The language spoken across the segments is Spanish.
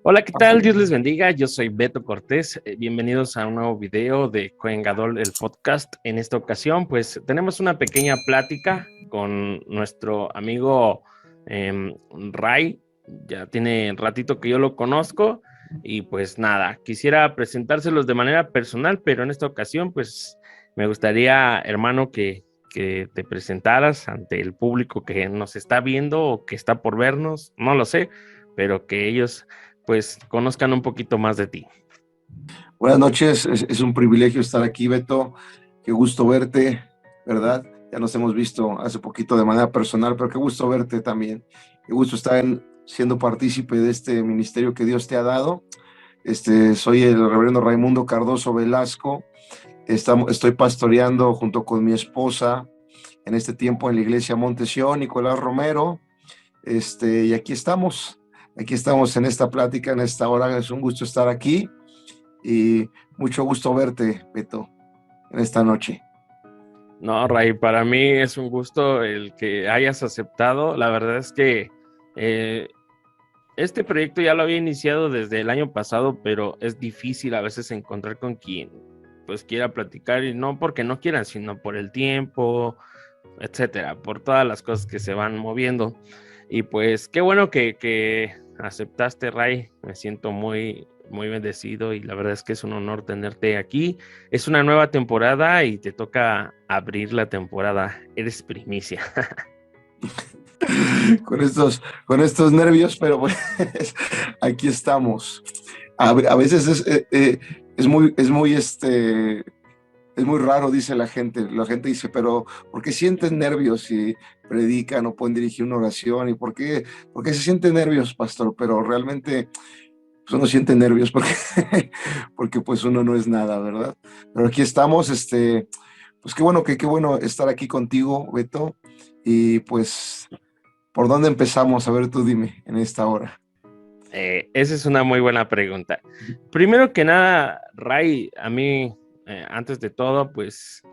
Hola, ¿qué tal? Dios les bendiga. Yo soy Beto Cortés. Bienvenidos a un nuevo video de Coengadol, el podcast. En esta ocasión, pues tenemos una pequeña plática con nuestro amigo Ray. Ya tiene ratito que yo lo conozco y pues nada, quisiera presentárselos de manera personal, pero en esta ocasión, pues me gustaría, hermano, que te presentaras ante el público que nos está viendo o que está por vernos, no lo sé, pero que ellos pues conozcan un poquito más de ti. Buenas noches, es un privilegio estar aquí, Beto. Qué gusto verte, ¿verdad? Ya nos hemos visto hace poquito de manera personal, pero qué gusto verte también. Qué gusto estar siendo partícipe de este ministerio que Dios te ha dado. Soy el reverendo Raimundo Cardoso Velasco. Estoy pastoreando junto con mi esposa en este tiempo en la iglesia Montesión, Nicolás Romero. Y aquí estamos en esta plática, en esta hora. Es un gusto estar aquí. Y mucho gusto verte, Beto, en esta noche. No, Ray, para mí es un gusto el que hayas aceptado. La verdad es que eh, este proyecto ya lo había iniciado desde el año pasado, pero es difícil a veces encontrar con quien pues quiera platicar y no porque no quieran, sino por el tiempo, etcétera, por todas las cosas que se van moviendo. Y pues qué bueno que aceptaste, Ray. Me siento muy bendecido y la verdad es que es un honor tenerte aquí. Es una nueva temporada y te toca abrir la temporada. Eres primicia. Con estos nervios, pero pues aquí estamos. A veces es muy raro, dice la gente. La gente dice, pero ¿por qué sienten nervios si predican o pueden dirigir una oración? ¿Y por qué se sienten nervios, pastor? Pero realmente pues uno siente nervios porque, porque pues uno no es nada, ¿verdad? Pero aquí estamos, pues qué bueno estar aquí contigo, Beto. Y pues, ¿por dónde empezamos? A ver, tú dime en esta hora. Esa es una muy buena pregunta. Primero que nada, Ray, a mí, antes de todo, pues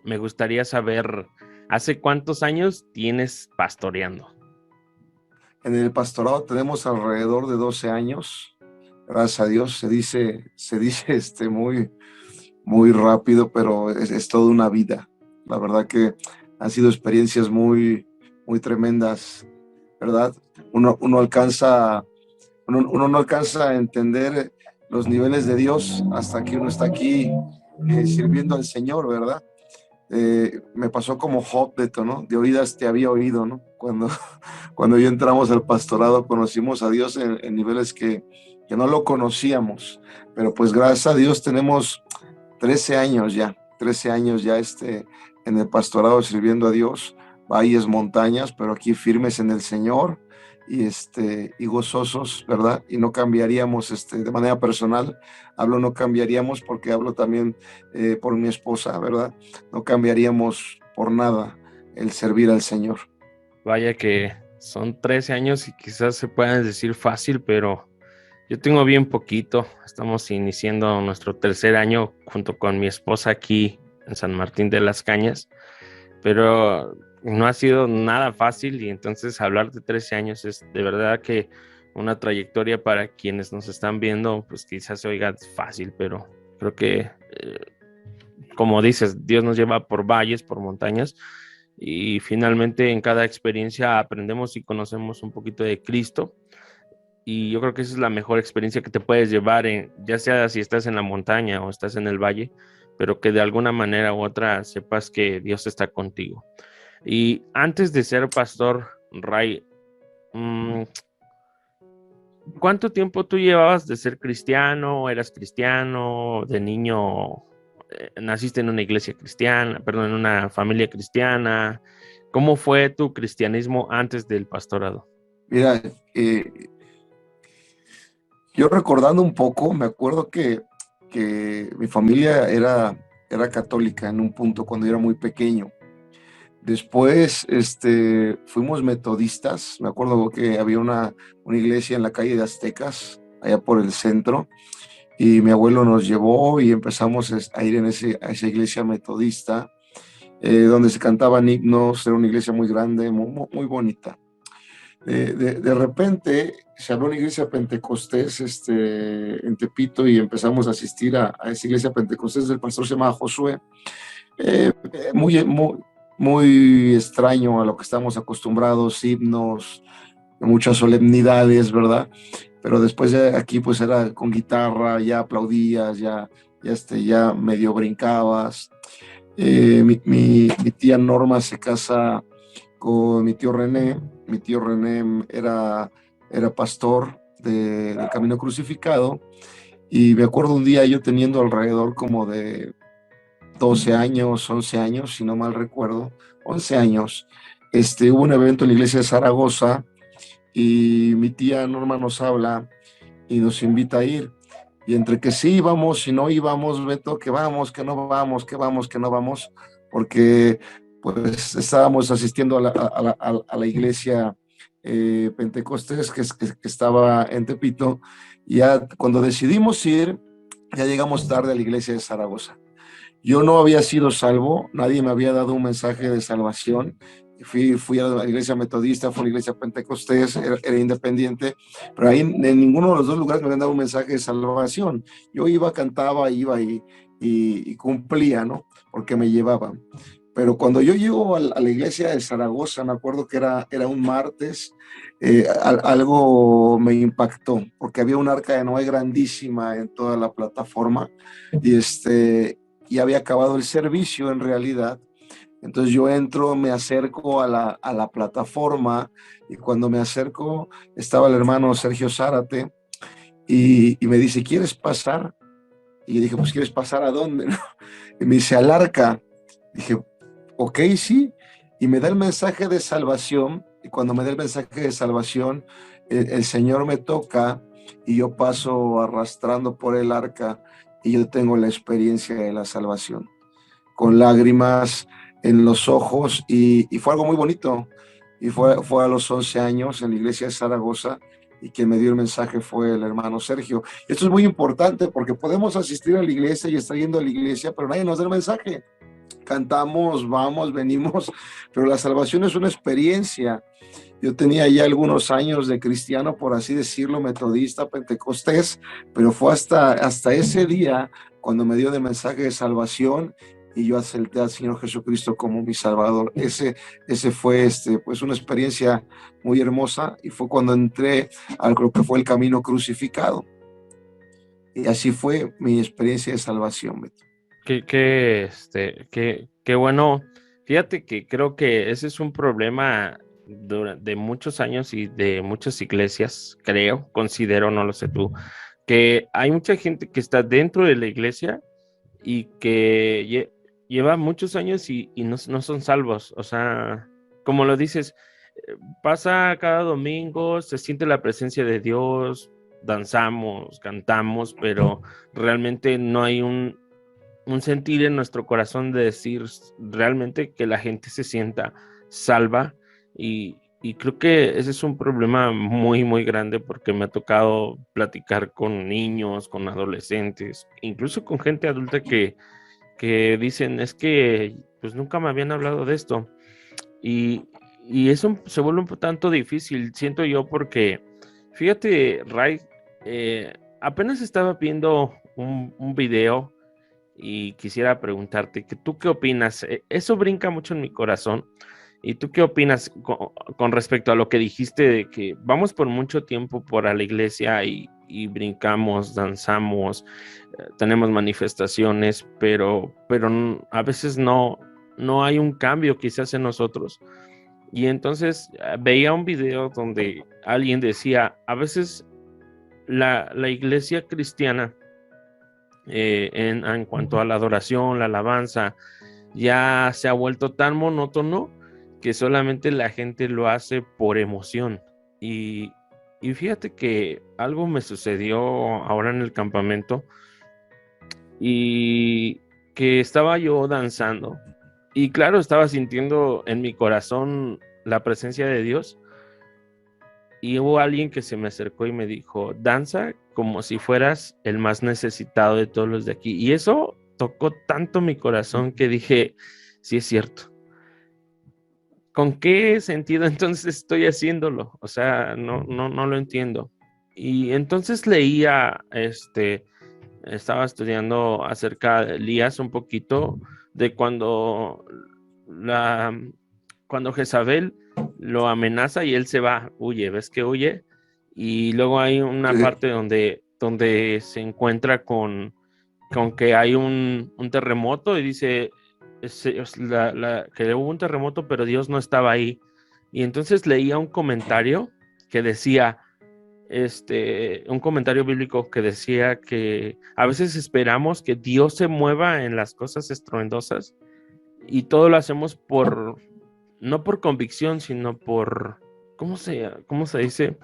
me gustaría saber, ¿hace cuántos años tienes pastoreando? En el pastorado tenemos alrededor de 12 años. Gracias a Dios, se dice muy rápido, pero es toda una vida. La verdad que han sido experiencias muy tremendas, ¿verdad? Uno alcanza uno no alcanza a entender los niveles de Dios hasta que uno está aquí sirviendo al Señor, ¿verdad? Me pasó como Job, ¿no? De oídas te había oído, ¿no? Cuando ya entramos al pastorado conocimos a Dios en niveles que no lo conocíamos, pero pues gracias a Dios tenemos 13 años ya en el pastorado sirviendo a Dios, valles, montañas, pero aquí firmes en el Señor y gozosos, ¿verdad? Y no cambiaríamos de manera personal, no cambiaríamos porque hablo también por mi esposa, ¿verdad? No cambiaríamos por nada el servir al Señor. Vaya que son 13 años y quizás se puedan decir fácil, pero yo tengo bien poquito. Estamos iniciando nuestro tercer año junto con mi esposa aquí en San Martín de las Cañas, pero no ha sido nada fácil y entonces hablar de 13 años es de verdad que una trayectoria para quienes nos están viendo, pues quizás se oiga fácil, pero creo que, como dices, Dios nos lleva por valles, por montañas y finalmente en cada experiencia aprendemos y conocemos un poquito de Cristo. Y yo creo que esa es la mejor experiencia que te puedes llevar, ya sea si estás en la montaña o estás en el valle, pero que de alguna manera u otra sepas que Dios está contigo. Y antes de ser pastor, Ray, ¿cuánto tiempo tú llevabas de ser cristiano? ¿Eras cristiano de niño? ¿Naciste en una iglesia cristiana, perdón, en una familia cristiana? ¿Cómo fue tu cristianismo antes del pastorado? Mira, yo recordando un poco, me acuerdo que mi familia era católica en un punto cuando yo era muy pequeño. Después, fuimos metodistas. Me acuerdo que había una iglesia en la calle de Aztecas, allá por el centro, y mi abuelo nos llevó y empezamos a ir a esa iglesia metodista, donde se cantaban himnos. Era una iglesia muy grande, muy bonita. De repente se abrió una iglesia pentecostés en Tepito y empezamos a asistir a esa iglesia pentecostés. El pastor se llamaba Josué. Muy extraño a lo que estamos acostumbrados, himnos, muchas solemnidades, ¿verdad? Pero después de aquí pues era con guitarra, ya aplaudías, ya medio brincabas. Mi tía Norma se casa con mi tío René. Mi tío René era pastor del Camino Crucificado, y me acuerdo un día yo teniendo alrededor como de 12 años, 11 años, si no mal recuerdo, 11 años, hubo un evento en la iglesia de Zaragoza y mi tía Norma nos habla y nos invita a ir. Y entre que sí íbamos y no íbamos, Beto, que vamos, que no vamos, que vamos, que no vamos, porque pues estábamos asistiendo a la iglesia Pentecostés que estaba en Tepito. Y ya cuando decidimos ir, ya llegamos tarde a la iglesia de Zaragoza. Yo no había sido salvo, nadie me había dado un mensaje de salvación. Fui a la iglesia metodista, fui a la iglesia pentecostés, era independiente, pero ahí en ninguno de los dos lugares me habían dado un mensaje de salvación. Yo iba, cantaba, iba y cumplía, ¿no? Porque me llevaban. Pero cuando yo llego a la iglesia de Zaragoza, me acuerdo que era un martes, algo me impactó, porque había un arca de Noé grandísima en toda la plataforma, y había acabado el servicio en realidad. Entonces yo entro, me acerco a la plataforma, y cuando me acerco estaba el hermano Sergio Zárate y me dice, ¿quieres pasar? Y yo dije, pues ¿quieres pasar a dónde? Y me dice, al arca. Dije, ok, sí. Y me da el mensaje de salvación, y cuando me da el mensaje de salvación, el Señor me toca y yo paso arrastrando por el arca, y yo tengo la experiencia de la salvación, con lágrimas en los ojos, y fue algo muy bonito. Y fue a los 11 años en la iglesia de Zaragoza, y quien me dio el mensaje fue el hermano Sergio. Esto es muy importante porque podemos asistir a la iglesia y estar yendo a la iglesia, pero nadie nos da el mensaje. Cantamos, vamos, venimos, pero la salvación es una experiencia. Yo tenía ya algunos años de cristiano, por así decirlo, metodista, pentecostés, pero fue hasta ese día cuando me dio el mensaje de salvación y yo acepté al Señor Jesucristo como mi Salvador. Ese fue pues una experiencia muy hermosa, y fue cuando entré a lo que fue el Camino Crucificado. Y así fue mi experiencia de salvación, Beto. Qué bueno. Fíjate que creo que ese es un problema de muchos años y de muchas iglesias, considero, no lo sé tú, que hay mucha gente que está dentro de la iglesia y que lleva muchos años y no son salvos. O sea, como lo dices, pasa cada domingo, se siente la presencia de Dios, danzamos, cantamos, pero realmente no hay un sentir en nuestro corazón de decir realmente que la gente se sienta salva, y creo que ese es un problema muy, muy grande, porque me ha tocado platicar con niños, con adolescentes, incluso con gente adulta que dicen, es que pues nunca me habían hablado de esto, y, y eso se vuelve un tanto difícil, siento yo, porque fíjate, Ray, apenas estaba viendo un video y quisiera preguntarte, que ¿tú qué opinas? Eso brinca mucho en mi corazón. ¿Y tú qué opinas con respecto a lo que dijiste de que vamos por mucho tiempo por a la iglesia y brincamos, danzamos, tenemos manifestaciones, pero a veces no hay un cambio quizás en nosotros? Y entonces veía un video donde alguien decía, a veces la iglesia cristiana, en cuanto a la adoración, la alabanza, ya se ha vuelto tan monótono que solamente la gente lo hace por emoción. Y, y fíjate que algo me sucedió ahora en el campamento, y que estaba yo danzando, y claro, estaba sintiendo en mi corazón la presencia de Dios, y hubo alguien que se me acercó y me dijo, danza como si fueras el más necesitado de todos los de aquí. Y eso tocó tanto mi corazón que dije, sí es cierto. ¿con qué sentido entonces estoy haciéndolo? O sea, no lo entiendo. Y entonces leía, estaba estudiando acerca de Elías un poquito, de la, cuando Jezabel lo amenaza y él se va, huye, ¿ves que huye? Y luego hay una Sí, parte donde se encuentra con que hay un terremoto y dice que hubo un terremoto, pero Dios no estaba ahí. Y entonces leía un comentario que decía, un comentario bíblico que decía que a veces esperamos que Dios se mueva en las cosas estruendosas y todo lo hacemos no por convicción, sino ¿cómo se dice?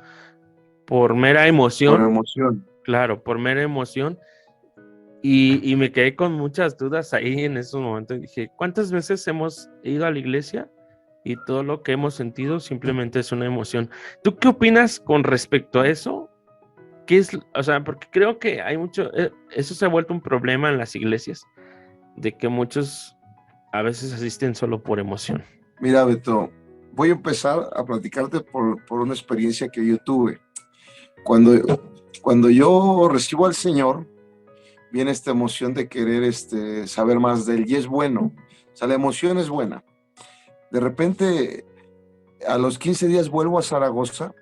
Por mera por emoción, emoción. claro, por mera emoción. Y me quedé con muchas dudas ahí en esos momentos. Dije, ¿cuántas veces hemos ido a la iglesia y todo lo que hemos sentido simplemente es una emoción? ¿Tú qué opinas con respecto a eso? ¿Qué es, o sea, porque creo que hay mucho, eso se ha vuelto un problema en las iglesias, de que muchos a veces asisten solo por emoción. Mira, Beto, voy a empezar a platicarte por una experiencia que yo tuve. Cuando, cuando yo recibo al Señor, viene esta emoción de querer saber más de Él y es bueno. O sea, la emoción es buena. De repente, a los 15 días vuelvo a Zaragoza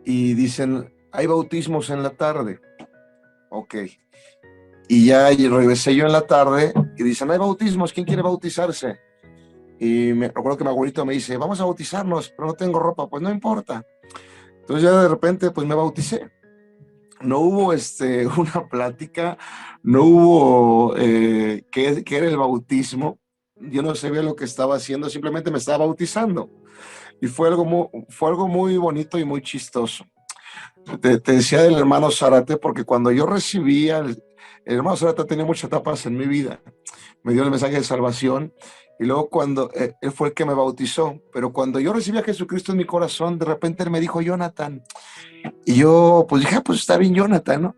y dicen, hay bautismos en la tarde. Ok. Y ya regresé yo en la tarde y dicen, hay bautismos, ¿quién quiere bautizarse? Y me recuerdo que mi abuelito me dice, vamos a bautizarnos, pero no tengo ropa, pues no importa. Entonces ya de repente pues me bauticé. No hubo una plática, no hubo qué era el bautismo. Yo no sabía lo que estaba haciendo, simplemente me estaba bautizando. Y fue algo muy bonito y muy chistoso. Te decía del hermano Zárate, porque cuando yo recibía, el hermano Zárate tenía muchas etapas en mi vida. Me dio el mensaje de salvación y luego cuando él fue el que me bautizó, pero cuando yo recibí a Jesucristo en mi corazón, de repente él me dijo Jonathan y yo pues dije, pues está bien Jonathan, ¿no?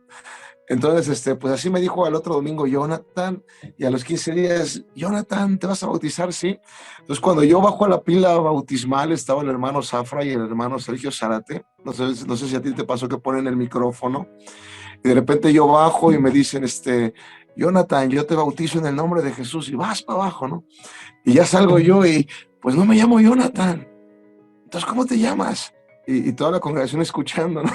Entonces, pues así me dijo al otro domingo Jonathan y a los 15 días, Jonathan, ¿te vas a bautizar? Sí. Entonces, cuando yo bajo a la pila bautismal, estaba el hermano Zafra y el hermano Sergio Zárate. No sé si a ti te pasó que ponen el micrófono y de repente yo bajo y me dicen, Jonathan, yo te bautizo en el nombre de Jesús y vas para abajo, ¿no? Y ya salgo yo y pues no me llamo Jonathan. Entonces, ¿cómo te llamas? Y toda la congregación escuchando, ¿no?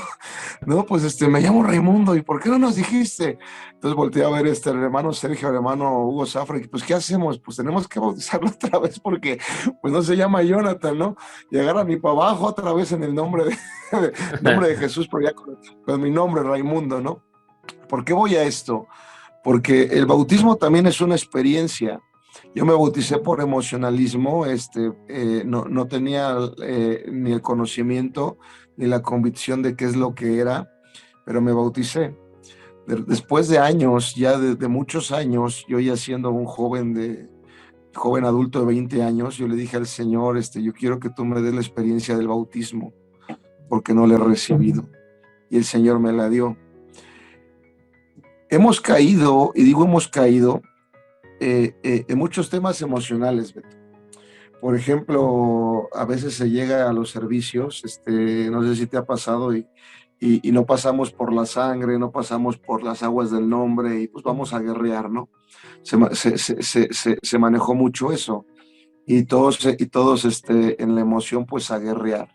No, pues me llamo Raimundo, ¿y por qué no nos dijiste? Entonces volteé a ver el hermano Sergio, el hermano Hugo Zafra, y pues ¿qué hacemos? Pues tenemos que bautizarlo otra vez porque pues no se llama Jonathan, ¿no? Y agarra ni para abajo otra vez en el nombre nombre de Jesús, pero ya con mi nombre, Raimundo, ¿no? ¿Por qué voy a esto? Porque el bautismo también es una experiencia. Yo me bauticé por emocionalismo, no tenía ni el conocimiento ni la convicción de qué es lo que era, pero me bauticé. Después de años, ya de muchos años, yo ya siendo un joven adulto de 20 años, yo le dije al Señor, yo quiero que tú me des la experiencia del bautismo, porque no la he recibido. Y el Señor me la dio. Hemos caído, y digo hemos caído, en muchos temas emocionales, Beto. Por ejemplo, a veces se llega a los servicios, no sé si te ha pasado, y no pasamos por la sangre, no pasamos por las aguas del nombre, y pues vamos a guerrear, ¿no? Se manejó mucho eso, y todos en la emoción, pues a guerrear.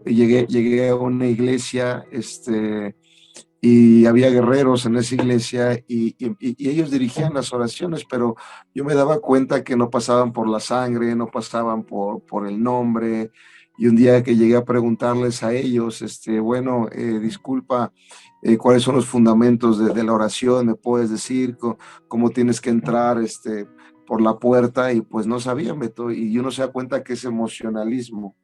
Llegué a una iglesia, y había guerreros en esa iglesia y ellos dirigían las oraciones, pero yo me daba cuenta que no pasaban por la sangre, no pasaban por el nombre. Y un día que llegué a preguntarles a ellos, bueno, disculpa, ¿cuáles son los fundamentos de la oración? ¿Me puedes decir cómo tienes que entrar por la puerta? Y pues no sabían, Beto, y uno se da cuenta que es emocionalismo.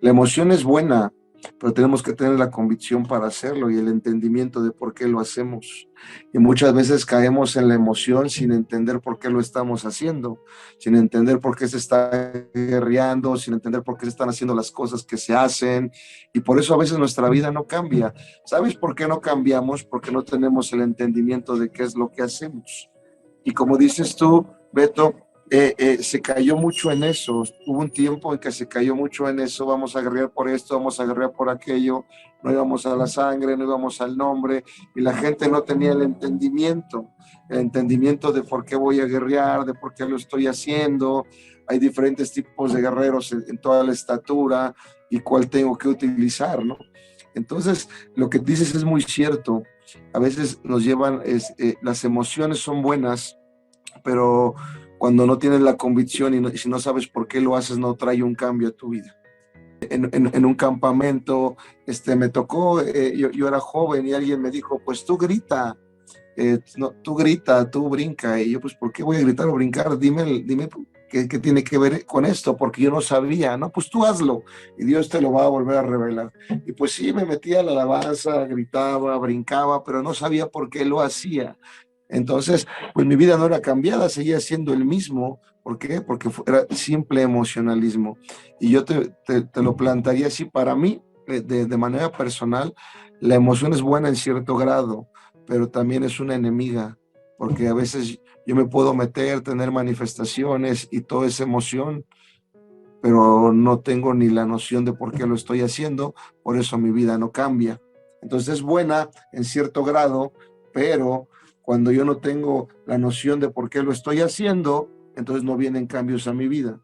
La emoción es buena, pero tenemos que tener la convicción para hacerlo y el entendimiento de por qué lo hacemos. Y muchas veces caemos en la emoción sin entender por qué lo estamos haciendo, sin entender por qué se está guerreando, sin entender por qué se están haciendo las cosas que se hacen. Y por eso a veces nuestra vida no cambia. ¿Sabes por qué no cambiamos? Porque no tenemos el entendimiento de qué es lo que hacemos. Y como dices tú, Beto, se cayó mucho en eso. Hubo un tiempo en que se cayó mucho en eso. Vamos a guerrear por esto, vamos a guerrear por aquello. No íbamos a la sangre, no íbamos al nombre. Y la gente no tenía el entendimiento de por qué voy a guerrear, de por qué lo estoy haciendo. Hay diferentes tipos de guerreros en toda la estatura y cuál tengo que utilizar, ¿no? Entonces, lo que dices es muy cierto. A veces nos llevan, las emociones son buenas, pero cuando no tienes la convicción y si no sabes por qué lo haces, no trae un cambio a tu vida. En un campamento, me tocó, yo era joven y alguien me dijo, pues tú grita, no, tú grita, tú brinca. Y yo, pues, ¿por qué voy a gritar o brincar? Dime qué tiene que ver con esto, porque yo no sabía. No, pues tú hazlo y Dios te lo va a volver a revelar. Y pues sí, me metía a la alabanza, gritaba, brincaba, pero no sabía por qué lo hacía. Entonces, pues mi vida no era cambiada, seguía siendo el mismo. ¿Por qué? Porque era simple emocionalismo. Y yo te lo plantearía así, para mí, de manera personal, la emoción es buena en cierto grado, pero también es una enemiga, porque a veces yo me puedo meter, tener manifestaciones y toda esa emoción, pero no tengo ni la noción de por qué lo estoy haciendo, por eso mi vida no cambia. Entonces es buena en cierto grado, pero cuando yo no tengo la noción de por qué lo estoy haciendo, entonces no vienen cambios a mi vida.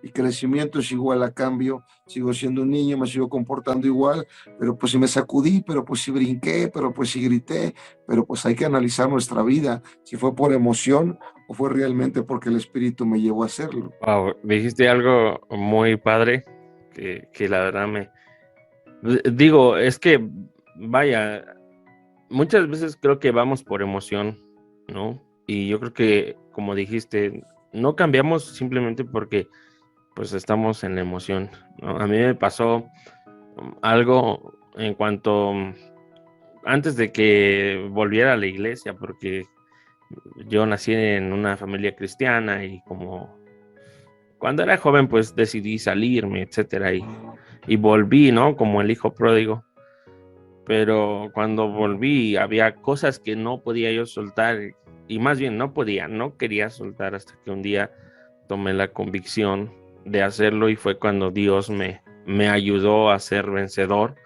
Y crecimiento es igual a cambio, sigo siendo un niño, me sigo comportando igual, pero pues si me sacudí, pero pues si brinqué, pero pues si grité, pero pues hay que analizar nuestra vida, si fue por emoción o fue realmente porque el espíritu me llevó a hacerlo. Wow, dijiste algo muy padre que la verdad digo, es que, vaya, muchas veces creo que vamos por emoción, ¿no? Y yo creo que, como dijiste, no cambiamos simplemente porque pues estamos en la emoción, ¿no? A mí me pasó algo en cuanto antes de que volviera a la iglesia, porque yo nací en una familia cristiana y como cuando era joven pues decidí salirme, etcétera, y volví, ¿no? Como el hijo pródigo. Pero cuando volví había cosas que no podía yo soltar y más bien no quería soltar hasta que un día tomé la convicción de hacerlo y fue cuando Dios me ayudó a ser vencedor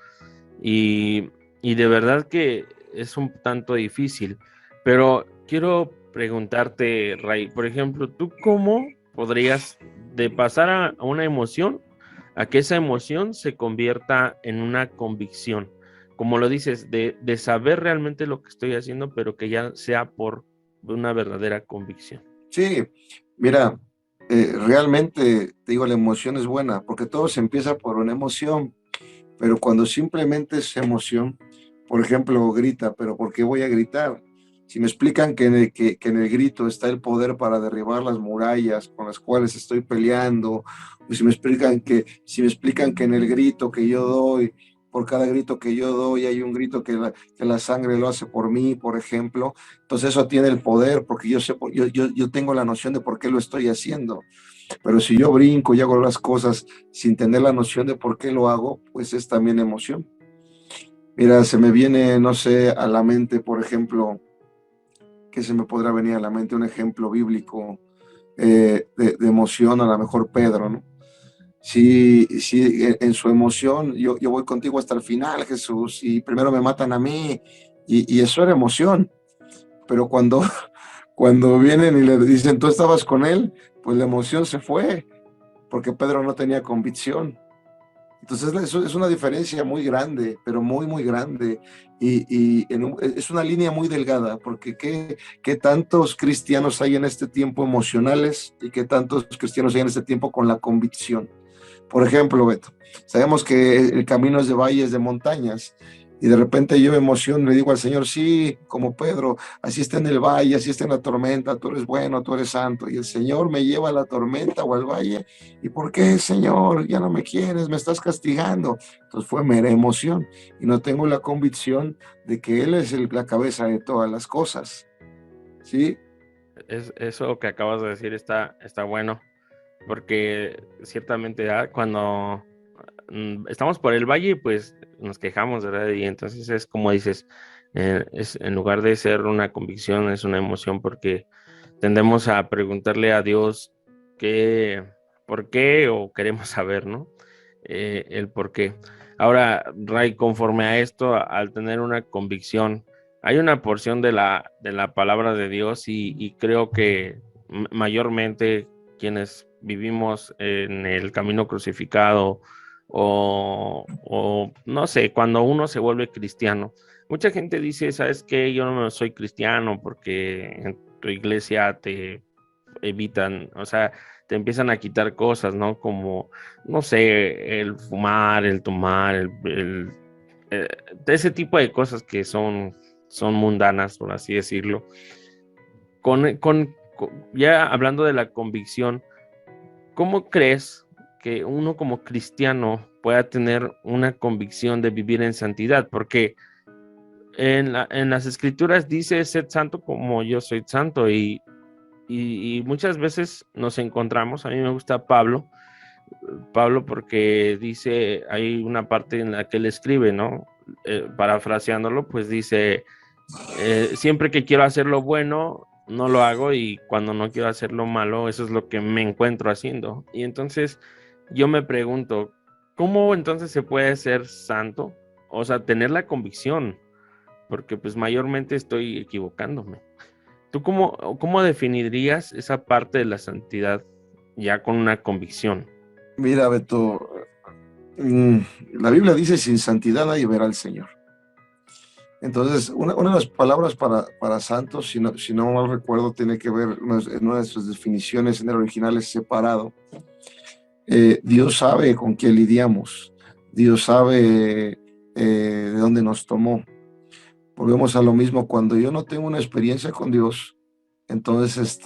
y de verdad que es un tanto difícil, pero quiero preguntarte, Ray, por ejemplo, ¿tú cómo podrías de pasar a una emoción a que esa emoción se convierta en una convicción? Como lo dices, de saber realmente lo que estoy haciendo, pero que ya sea por una verdadera convicción. Sí, mira, realmente te digo, la emoción es buena, porque todo se empieza por una emoción, pero cuando simplemente es emoción, por ejemplo, grita, pero ¿por qué voy a gritar? Si me explican que en el grito está el poder para derribar las murallas con las cuales estoy peleando, o si me explican que en el grito que yo doy, por cada grito que yo doy, hay un grito que la sangre lo hace por mí, por ejemplo, entonces eso tiene el poder, porque yo sé, yo tengo la noción de por qué lo estoy haciendo. Pero si yo brinco y hago las cosas sin tener la noción de por qué lo hago, pues es también emoción. Mira, se me viene, no sé, a la mente, por ejemplo, que se me podrá venir a la mente un ejemplo bíblico de emoción, a lo mejor Pedro, ¿no? Si en su emoción, yo voy contigo hasta el final, Jesús, y primero me matan a mí, y eso era emoción, pero cuando vienen y le dicen, tú estabas con él, pues la emoción se fue, porque Pedro no tenía convicción. Entonces eso es una diferencia muy grande, pero muy, muy grande. Es una línea muy delgada, porque ¿qué tantos cristianos hay en este tiempo emocionales y qué tantos cristianos hay en este tiempo con la convicción? Por ejemplo, Beto, sabemos que el camino es de valles, de montañas, y de repente yo me emociono, le digo al Señor, sí, como Pedro, así está en el valle, así está en la tormenta, tú eres bueno, tú eres santo, y el Señor me lleva a la tormenta o al valle, ¿y por qué, Señor? Ya no me quieres, me estás castigando. Entonces fue mera emoción, y no tengo la convicción de que Él es la cabeza de todas las cosas, ¿sí? Eso que acabas de decir está bueno, porque ciertamente cuando estamos por el valle, pues nos quejamos, ¿verdad? Y entonces es como dices, es, en lugar de ser una convicción, es una emoción, porque tendemos a preguntarle a Dios qué, por qué o queremos saber, ¿no? El por qué. Ahora, Ray, conforme a esto, al tener una convicción, hay una porción de la palabra de Dios y creo que mayormente quienes vivimos en el camino crucificado o no sé, cuando uno se vuelve cristiano, mucha gente dice, ¿sabes qué? Yo no soy cristiano porque en tu iglesia te evitan, o sea, te empiezan a quitar cosas, ¿no? Como, no sé, el fumar, el tomar, eh, ese tipo de cosas que son mundanas, por así decirlo. Ya hablando de la convicción, ¿cómo crees que uno como cristiano pueda tener una convicción de vivir en santidad? Porque en las escrituras dice, sed santo como yo soy santo, y muchas veces nos encontramos, a mí me gusta Pablo porque dice, hay una parte en la que él escribe, ¿no? Parafraseándolo, pues dice, siempre que quiero hacer lo bueno, no lo hago y cuando no quiero hacer lo malo, eso es lo que me encuentro haciendo. Y entonces yo me pregunto, ¿cómo entonces se puede ser santo? O sea, tener la convicción, porque pues mayormente estoy equivocándome. ¿Tú cómo definirías esa parte de la santidad ya con una convicción? Mira, Beto, mm, la Biblia dice, sin santidad nadie verá al Señor. Entonces, una de las palabras para santos, si no mal recuerdo, tiene que ver en una de sus definiciones en el original es separado. Dios sabe con quién lidiamos, Dios sabe de dónde nos tomó. Volvemos a lo mismo, cuando yo no tengo una experiencia con Dios, entonces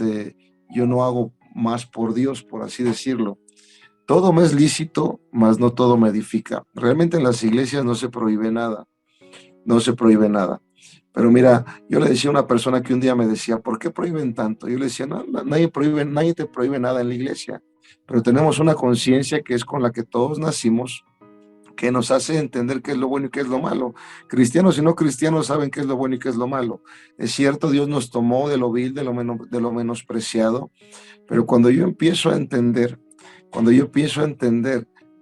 yo no hago más por Dios, por así decirlo. Todo me es lícito, mas no todo me edifica. Realmente en las iglesias no se prohíbe nada, no se prohíbe nada. Pero mira, yo le decía a una persona que un día me decía, ¿por qué prohíben tanto? Yo le decía, no, nadie te prohíbe nada en la iglesia, pero tenemos una conciencia que es con la que todos nacimos, que nos hace entender qué es lo bueno y qué es lo malo. Cristianos y no cristianos saben qué es lo bueno y qué es lo malo. Es cierto, Dios nos tomó de lo vil, de lo menospreciado, pero cuando yo empiezo a entender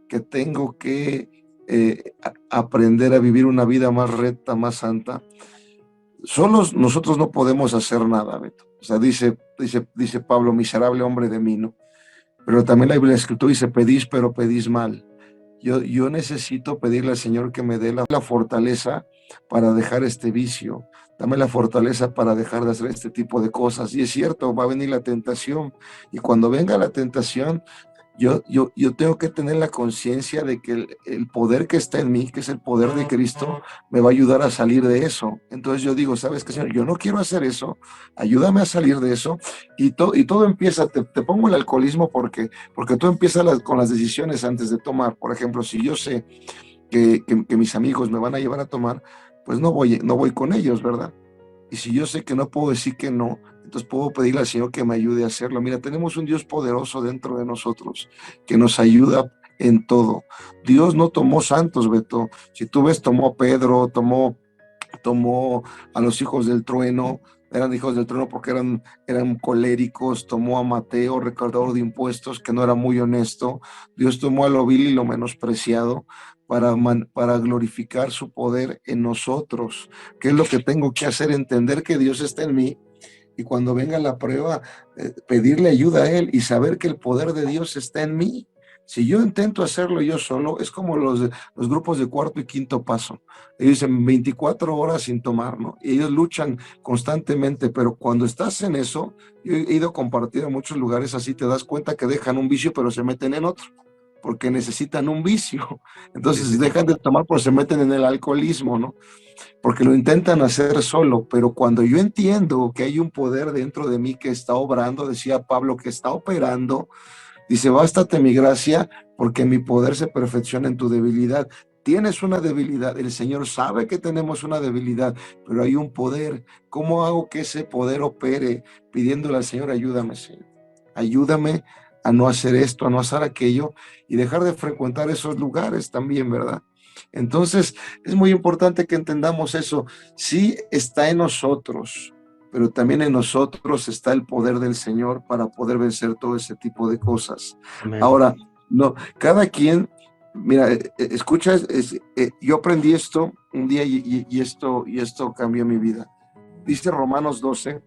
que tengo que aprender a vivir una vida más recta, más santa, solos nosotros no podemos hacer nada, Beto. O sea, dice Pablo, miserable hombre de mí, ¿no? Pero también la Biblia Escritura dice, pedís, pero pedís mal. Yo necesito pedirle al Señor que me dé la fortaleza para dejar este vicio. Dame la fortaleza para dejar de hacer este tipo de cosas. Y es cierto, va a venir la tentación. Y cuando venga la tentación, yo tengo que tener la conciencia de que el poder que está en mí, que es el poder de Cristo, me va a ayudar a salir de eso. Entonces yo digo, ¿sabes qué, Señor? Yo no quiero hacer eso, ayúdame a salir de eso. Y todo empieza, te pongo el alcoholismo porque todo empieza con las decisiones antes de tomar. Por ejemplo, si yo sé que mis amigos me van a llevar a tomar, pues no voy con ellos, ¿verdad? Y si yo sé que no puedo decir que no, entonces puedo pedirle al Señor que me ayude a hacerlo. Mira, tenemos un Dios poderoso dentro de nosotros que nos ayuda en todo. Dios no tomó santos, Beto. Si tú ves, tomó a Pedro, tomó a los hijos del trueno, eran hijos del trueno porque eran coléricos, tomó a Mateo, recaudador de impuestos, que no era muy honesto. Dios tomó a lo vil y lo menospreciado para glorificar su poder en nosotros. ¿Qué es lo que tengo que hacer? Entender que Dios está en mí y cuando venga la prueba, pedirle ayuda a Él y saber que el poder de Dios está en mí. Si yo intento hacerlo yo solo, es como los grupos de cuarto y quinto paso. Ellos dicen 24 horas sin tomar, ¿no? Y ellos luchan constantemente, pero cuando estás en eso, yo he ido a compartir en muchos lugares así, te das cuenta que dejan un vicio, pero se meten en otro, porque necesitan un vicio. Sí, sí, Entonces sí. dejan de tomar, pero se meten en el alcoholismo, ¿no? Porque lo intentan hacer solo, pero cuando yo entiendo que hay un poder dentro de mí que está obrando, decía Pablo, que está operando, dice, bástate mi gracia, porque mi poder se perfecciona en tu debilidad. Tienes una debilidad, el Señor sabe que tenemos una debilidad, pero hay un poder. ¿Cómo hago que ese poder opere? Pidiéndole al Señor, ayúdame, Señor. Ayúdame a no hacer esto, a no hacer aquello y dejar de frecuentar esos lugares también, ¿verdad? Entonces, es muy importante que entendamos eso. Sí está en nosotros, pero también en nosotros está el poder del Señor para poder vencer todo ese tipo de cosas. Amén. Ahora, no, cada quien, mira, escucha, yo aprendí esto un día y esto cambió mi vida. Dice Romanos 12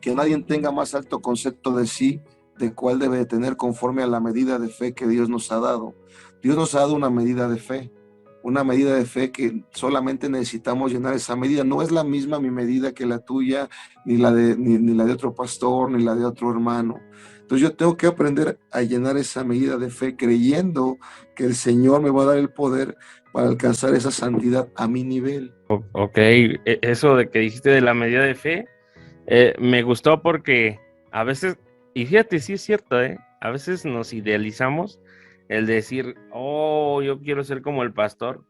que nadie tenga más alto concepto de sí, de cuál debe de tener conforme a la medida de fe que Dios nos ha dado. Dios nos ha dado una medida de fe que solamente necesitamos llenar esa medida. No es la misma mi medida que la tuya, ni la de otro pastor, ni la de otro hermano. Entonces yo tengo que aprender a llenar esa medida de fe creyendo que el Señor me va a dar el poder para alcanzar esa santidad a mi nivel. Ok, eso de que dijiste de la medida de fe, me gustó porque a veces, y fíjate, sí es cierto, a veces nos idealizamos el decir, oh, yo quiero ser como el pastor,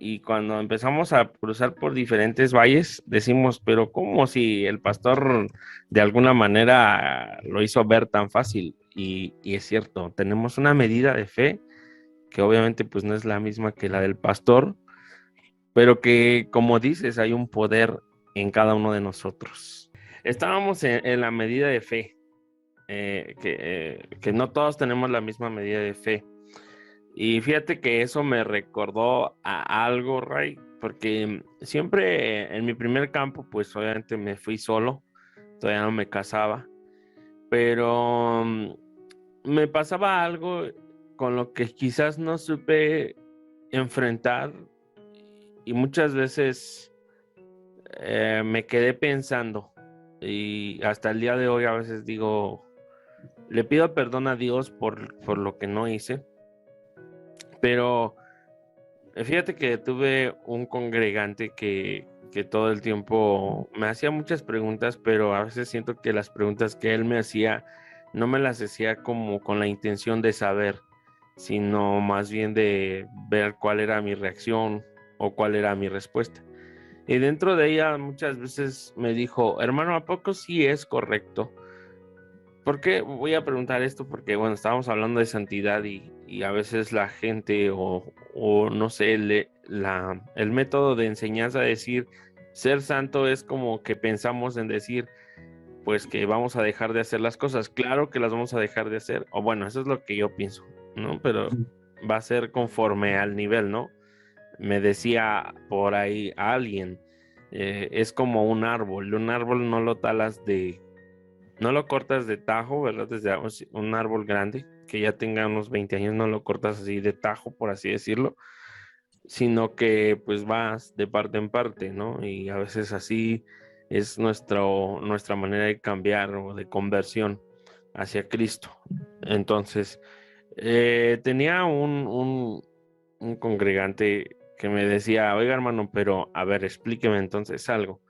y cuando empezamos a cruzar por diferentes valles, decimos, pero ¿cómo si el pastor de alguna manera lo hizo ver tan fácil? Y es cierto, tenemos una medida de fe que obviamente pues no es la misma que la del pastor, pero que, como dices, hay un poder en cada uno de nosotros. Estábamos en la medida de fe, que no todos tenemos la misma medida de fe. Y fíjate que eso me recordó a algo, Ray, porque siempre en mi primer campo, pues obviamente me fui solo, todavía no me casaba, pero me pasaba algo con lo que quizás no supe enfrentar y muchas veces me quedé pensando y hasta el día de hoy a veces digo, le pido perdón a Dios por lo que no hice, pero fíjate que tuve un congregante que todo el tiempo me hacía muchas preguntas, pero a veces siento que las preguntas que él me hacía no me las hacía como con la intención de saber, sino más bien de ver cuál era mi reacción o cuál era mi respuesta. Y dentro de ella muchas veces me dijo, hermano, ¿a poco sí es correcto? ¿Por qué voy a preguntar esto? Porque, bueno, estábamos hablando de santidad y a veces la gente o no sé, el método de enseñanza de decir ser santo es como que pensamos en decir, pues que vamos a dejar de hacer las cosas. Claro que las vamos a dejar de hacer, o bueno, eso es lo que yo pienso, ¿no? Pero va a ser conforme al nivel, ¿no? Me decía por ahí alguien, es como un árbol no lo talas no lo cortas de tajo, ¿verdad? Desde un árbol grande que ya tenga unos 20 años, no lo cortas así de tajo, por así decirlo, sino que pues vas de parte en parte, ¿no? Y a veces así es nuestra manera de cambiar o de conversión hacia Cristo. Entonces, tenía un congregante que me decía, oiga hermano, pero a ver, explíqueme entonces algo.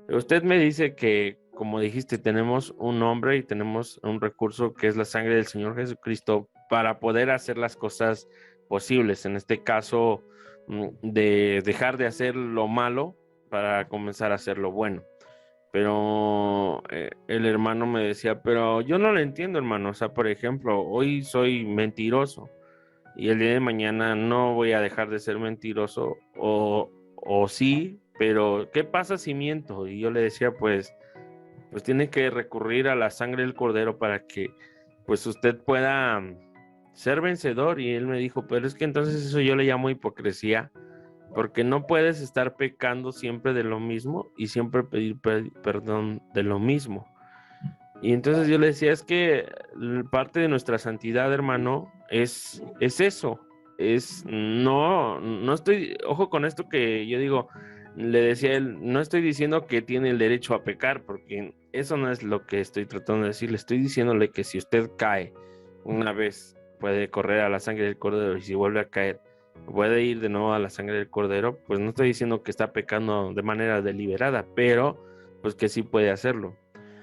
Usted me dice que, como dijiste, tenemos un nombre y tenemos un recurso que es la sangre del Señor Jesucristo para poder hacer las cosas posibles. En este caso, de dejar de hacer lo malo para comenzar a hacer lo bueno. Pero el hermano me decía, pero yo no lo entiendo, hermano. O sea, por ejemplo, hoy soy mentiroso y el día de mañana no voy a dejar de ser mentiroso o sí, pero ¿qué pasa si miento? Y yo le decía, pues tiene que recurrir a la sangre del cordero para que pues usted pueda ser vencedor. Y él me dijo, pero es que entonces eso yo le llamo hipocresía, porque no puedes estar pecando siempre de lo mismo y siempre pedir perdón de lo mismo. Y entonces yo le decía, es que parte de nuestra santidad, hermano, es eso. No estoy, ojo con esto que yo digo, le decía a él, no estoy diciendo que tiene el derecho a pecar, porque eso no es lo que estoy tratando de decir. Le estoy diciéndole que si usted cae una vez, puede correr a la sangre del cordero y si vuelve a caer, puede ir de nuevo a la sangre del cordero. Pues no estoy diciendo que está pecando de manera deliberada, pero pues que sí puede hacerlo.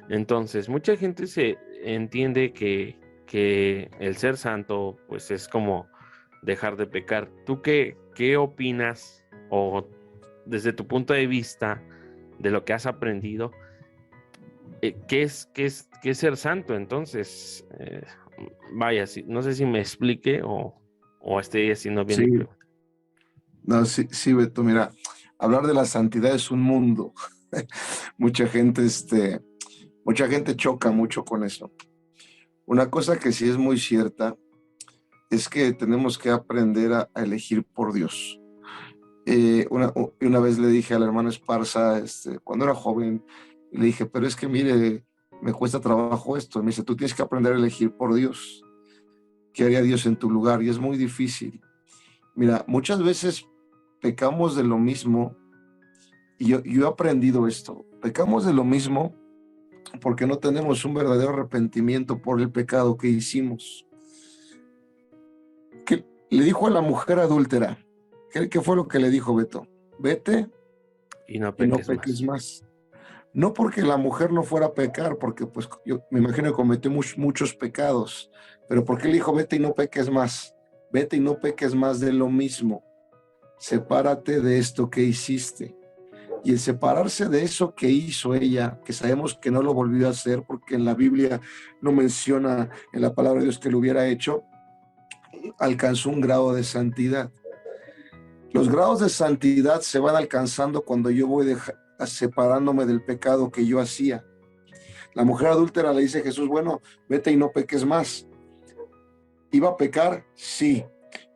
Entonces, mucha gente se entiende que el ser santo, pues es como dejar de pecar. ¿Tú qué opinas o desde tu punto de vista de lo que has aprendido, qué es ser santo? Entonces, vaya, no sé si me explique o estoy haciendo bien Sí, mi pregunta. no, sí, sí, Beto, mira, hablar de la santidad es un mundo. Mucha gente, mucha gente choca mucho con eso. Una cosa que sí es muy cierta es que tenemos que aprender a elegir por Dios. Una vez le dije al hermano Esparza, cuando era joven, le dije, pero es que mire, me cuesta trabajo esto. Y me dice, tú tienes que aprender a elegir por Dios. ¿Qué haría Dios en tu lugar? Y es muy difícil. Mira, muchas veces pecamos de lo mismo, y yo he aprendido esto, pecamos de lo mismo porque no tenemos un verdadero arrepentimiento por el pecado que hicimos. ¿Qué le dijo a la mujer adúltera? ¿Qué fue lo que le dijo Beto? Vete Y no y no peques peques más. más. No porque la mujer no fuera a pecar, porque pues yo me imagino que cometió muchos pecados, pero porque le dijo, vete y no peques más, vete y no peques más de lo mismo, sepárate de esto que hiciste. Y el separarse de eso que hizo ella, que sabemos que no lo volvió a hacer, porque en la Biblia no menciona en la palabra de Dios que lo hubiera hecho, alcanzó un grado de santidad. Los grados de santidad se van alcanzando cuando yo voy separándome del pecado que yo hacía. La mujer adúltera le dice a Jesús, bueno, vete y no peques más. ¿Iba a pecar? Sí.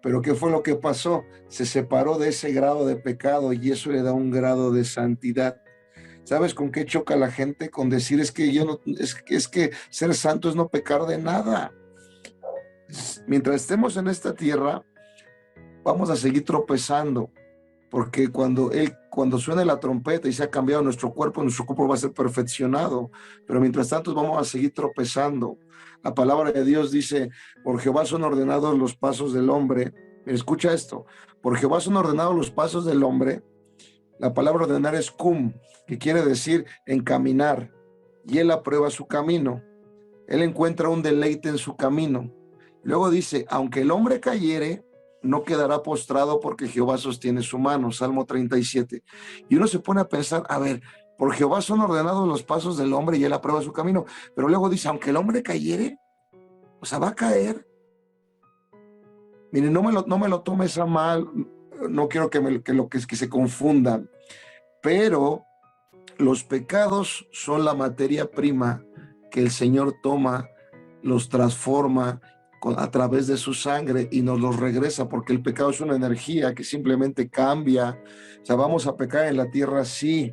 Pero ¿qué fue lo que pasó? Se separó de ese grado de pecado y eso le da un grado de santidad. ¿Sabes con qué choca la gente? Con decir es que yo no, es que ser santo es no pecar de nada. Mientras estemos en esta tierra, vamos a seguir tropezando. Porque cuando suene la trompeta y se ha cambiado nuestro cuerpo va a ser perfeccionado, pero mientras tanto vamos a seguir tropezando. La palabra de Dios dice, por Jehová son ordenados los pasos del hombre. Mira, escucha esto, por Jehová son ordenados los pasos del hombre. La palabra ordenar es cum, que quiere decir encaminar, y él aprueba su camino. Él encuentra un deleite en su camino. Luego dice, aunque el hombre cayere, no quedará postrado porque Jehová sostiene su mano. Salmo 37. Y uno se pone a pensar, a ver, por Jehová son ordenados los pasos del hombre y él aprueba su camino. Pero luego dice, aunque el hombre cayere, o sea, va a caer. Miren, no me lo tomes a mal, no quiero que se confundan, pero los pecados son la materia prima que el Señor toma, los transforma a través de su sangre y nos los regresa, porque el pecado es una energía que simplemente cambia. O sea, vamos a pecar en la tierra, sí,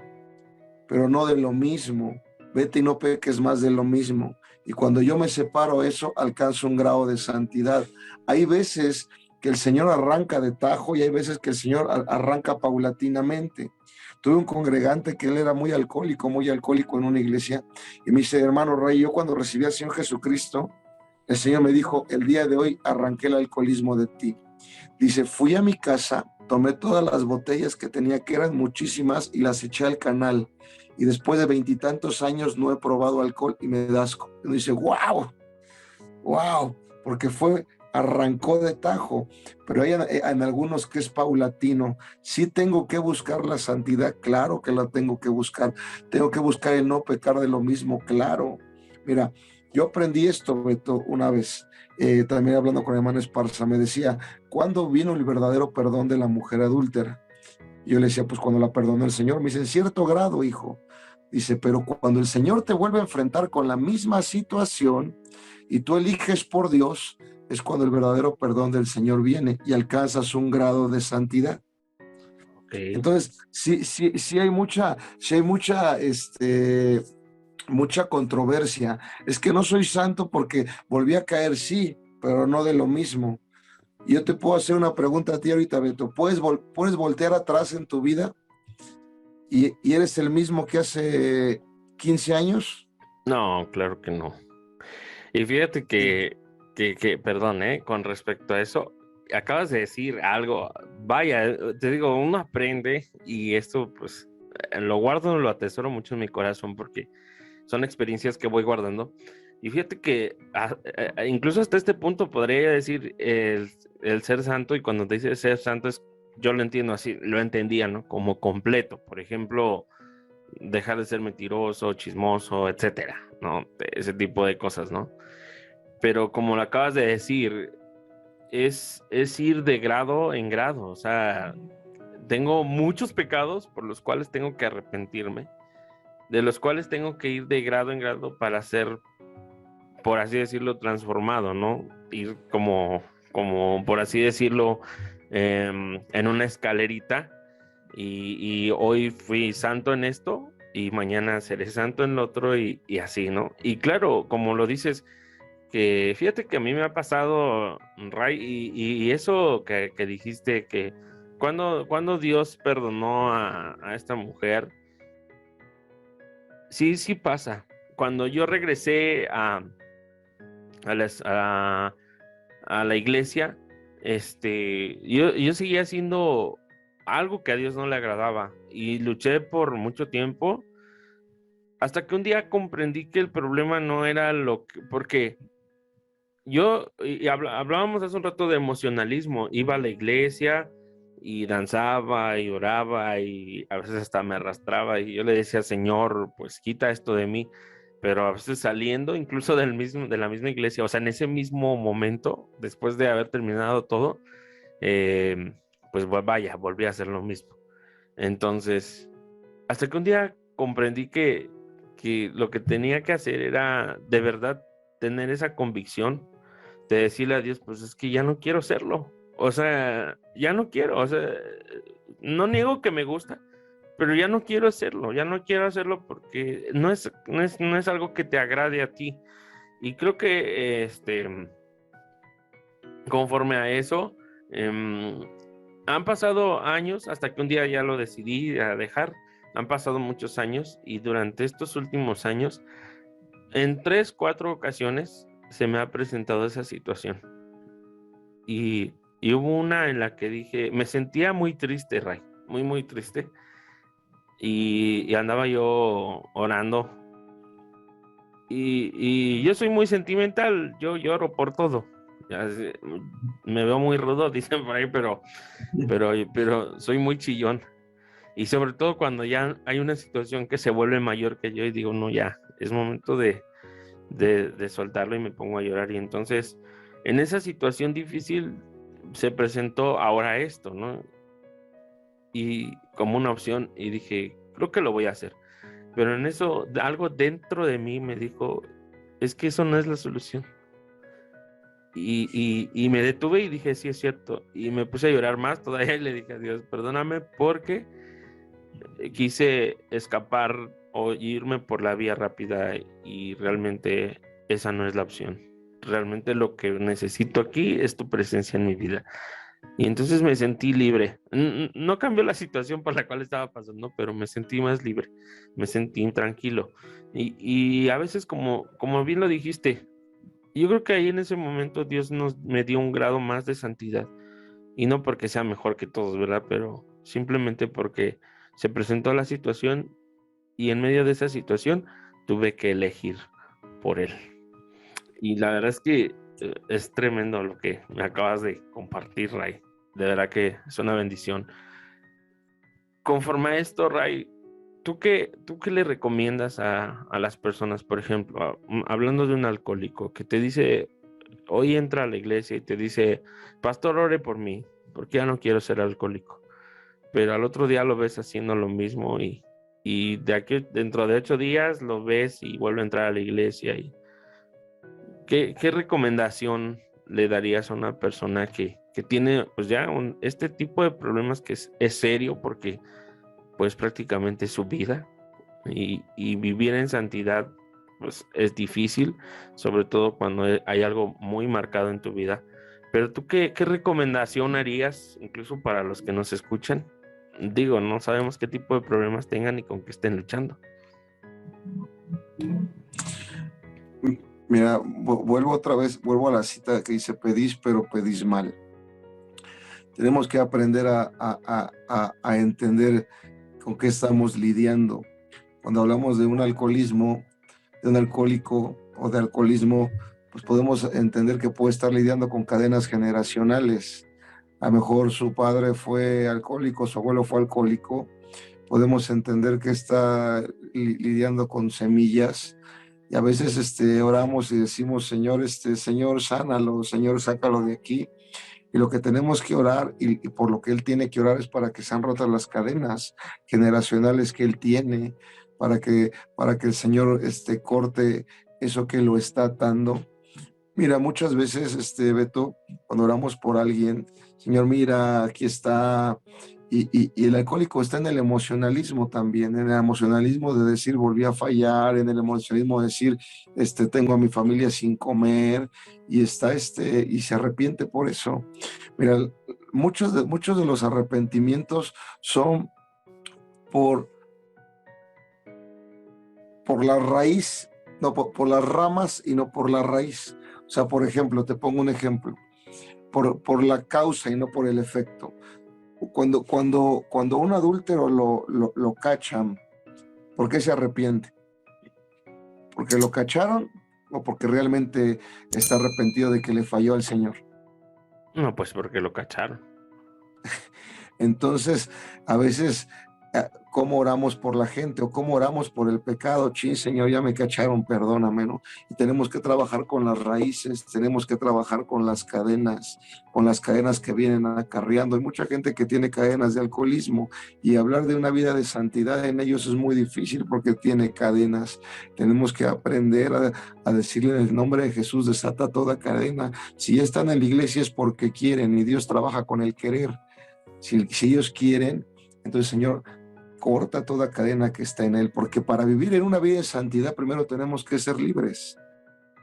pero no de lo mismo. Vete y no peques más de lo mismo. Y cuando yo me separo eso, alcanzo un grado de santidad. Hay veces que el Señor arranca de tajo y hay veces que el Señor arranca paulatinamente. Tuve un congregante que él era muy alcohólico en una iglesia, y me dice, hermano Rey, yo cuando recibí al Señor Jesucristo, el Señor me dijo, el día de hoy arranqué el alcoholismo de ti. Dice, fui a mi casa, tomé todas las botellas que tenía, que eran muchísimas, y las eché al canal. Y después de 20 y tantos años no he probado alcohol y me da asco. Y uno dice, wow, porque arrancó de tajo. Pero hay en algunos que es paulatino. Sí tengo que buscar la santidad, claro que la tengo que buscar. Tengo que buscar el no pecar de lo mismo, claro. Mira, yo aprendí esto, Beto, una vez, también hablando con el hermano Esparza, me decía, ¿cuándo vino el verdadero perdón de la mujer adúltera? Yo le decía, pues cuando la perdonó el Señor. Me dice, en cierto grado, hijo. Dice, pero cuando el Señor te vuelve a enfrentar con la misma situación y tú eliges por Dios, es cuando el verdadero perdón del Señor viene y alcanzas un grado de santidad. Okay. Entonces, sí hay mucha controversia. Es que no soy santo porque volví a caer, sí, pero no de lo mismo. Yo te puedo hacer una pregunta a ti ahorita, Beto. ¿Puedes voltear atrás en tu vida y eres el mismo que hace 15 años? No, claro que no. Y fíjate perdón, con respecto a eso, acabas de decir algo, vaya, te digo, uno aprende y esto pues lo guardo, lo atesoro mucho en mi corazón porque son experiencias que voy guardando. Y fíjate que incluso hasta este punto podría decir el ser santo, y cuando te dice ser santo yo lo entiendo así, lo entendía, ¿no? Como completo, por ejemplo, dejar de ser mentiroso, chismoso, etcétera, ¿no? Ese tipo de cosas, ¿no? Pero como lo acabas de decir, es ir de grado en grado. O sea, tengo muchos pecados por los cuales tengo que arrepentirme. de los cuales tengo que ir de grado en grado para ser, por así decirlo, transformado, ¿no? Ir como por así decirlo, en una escalerita, y hoy fui santo en esto y mañana seré santo en lo otro y así, ¿no? Y claro, como lo dices, que fíjate que a mí me ha pasado, Ray, y eso que dijiste, que cuando Dios perdonó a esta mujer, sí, sí pasa. Cuando yo regresé a, las- a la iglesia, yo seguía haciendo algo que a Dios no le agradaba y luché por mucho tiempo hasta que un día comprendí que el problema no era lo que, porque hablábamos hace un rato de emocionalismo, iba a la iglesia y danzaba y oraba y a veces hasta me arrastraba y yo le decía, Señor, pues quita esto de mí, pero a veces saliendo incluso de la misma iglesia, o sea, en ese mismo momento, después de haber terminado todo, eh, pues vaya, volví a hacer lo mismo. Entonces, hasta que un día comprendí que lo que tenía que hacer era de verdad tener esa convicción de decirle a Dios, pues es que ya no quiero serlo. O sea, ya no quiero, o sea, no niego que me gusta, pero ya no quiero hacerlo, ya no quiero hacerlo porque no es algo que te agrade a ti. Y creo que conforme a eso, han pasado años hasta que un día ya lo decidí a dejar. Han pasado muchos años y durante estos últimos años, en 3, 4 ocasiones se me ha presentado esa situación. Y hubo una en la que dije, me sentía muy triste, Ray, muy, muy triste. Y andaba yo orando. Y yo soy muy sentimental, yo lloro por todo. Me veo muy rudo, dicen por ahí, pero soy muy chillón. Y sobre todo cuando ya hay una situación que se vuelve mayor que yo y digo, no, ya, es momento de soltarlo y me pongo a llorar. Y entonces, en esa situación difícil se presentó ahora esto, ¿no? Y como una opción y dije, creo que lo voy a hacer. Pero en eso, algo dentro de mí me dijo, es que eso no es la solución. Y me detuve y dije, sí, es cierto. Y me puse a llorar más todavía y le dije a Dios, perdóname porque quise escapar o irme por la vía rápida y realmente esa no es la opción. Realmente lo que necesito aquí es tu presencia en mi vida. Y entonces me sentí libre. No cambió la situación por la cual estaba pasando, pero me sentí más libre, me sentí tranquilo. Y a veces, como bien lo dijiste, yo creo que ahí en ese momento Dios me dio un grado más de santidad. Y no porque sea mejor que todos, ¿verdad? Pero simplemente porque se presentó la situación y en medio de esa situación tuve que elegir por él. Y la verdad es que es tremendo lo que me acabas de compartir, Ray. De verdad que es una bendición. Conforme a esto, Ray, ¿tú qué le recomiendas a las personas, por ejemplo, hablando de un alcohólico que te dice, hoy entra a la iglesia y te dice, pastor, ore por mí, porque ya no quiero ser alcohólico? Pero al otro día lo ves haciendo lo mismo y de aquí, dentro de 8 días lo ves y vuelve a entrar a la iglesia. ¿Qué recomendación le darías a una persona que tiene pues ya este tipo de problemas que es serio porque pues prácticamente es su vida y vivir en santidad pues es difícil, sobre todo cuando hay algo muy marcado en tu vida? Pero tú, ¿qué recomendación harías incluso para los que nos escuchan? Digo, no sabemos qué tipo de problemas tengan y con qué estén luchando. Mira, vuelvo otra vez, vuelvo a la cita que dice, pedís, pero pedís mal. Tenemos que aprender a entender con qué estamos lidiando. Cuando hablamos de un alcoholismo, de un alcohólico o de alcoholismo, pues podemos entender que puede estar lidiando con cadenas generacionales. A lo mejor su padre fue alcohólico, su abuelo fue alcohólico. Podemos entender que está lidiando con semillas. Y a veces oramos y decimos, Señor, Señor, sánalo, Señor, sácalo de aquí. Y lo que tenemos que orar y por lo que Él tiene que orar es para que sean rotas las cadenas generacionales que Él tiene, para que el Señor corte eso que lo está atando. Mira, muchas veces, Beto, cuando oramos por alguien, Señor, mira, aquí está, y el alcohólico está en el emocionalismo también, en el emocionalismo de decir, volví a fallar, en el emocionalismo de decir, tengo a mi familia sin comer, y está, y se arrepiente por eso. Mira, muchos de los arrepentimientos son por, por la raíz, no, por las ramas y no por la raíz. O sea, por ejemplo, te pongo un ejemplo, por la causa y no por el efecto. Cuando un adúltero lo cachan, ¿por qué se arrepiente? ¿Porque lo cacharon o porque realmente está arrepentido de que le falló al Señor? No, pues porque lo cacharon. Entonces, a veces, ¿cómo oramos por la gente o cómo oramos por el pecado? Chin, Señor, ya me cacharon, perdóname, ¿no? Y tenemos que trabajar con las raíces, tenemos que trabajar con las cadenas que vienen acarreando. Hay mucha gente que tiene cadenas de alcoholismo y hablar de una vida de santidad en ellos es muy difícil porque tiene cadenas. Tenemos que aprender a decirle en el nombre de Jesús, desata toda cadena. Si ya están en la iglesia es porque quieren y Dios trabaja con el querer. Si ellos quieren, entonces, Señor, corta toda cadena que está en él, porque para vivir en una vida de santidad primero tenemos que ser libres,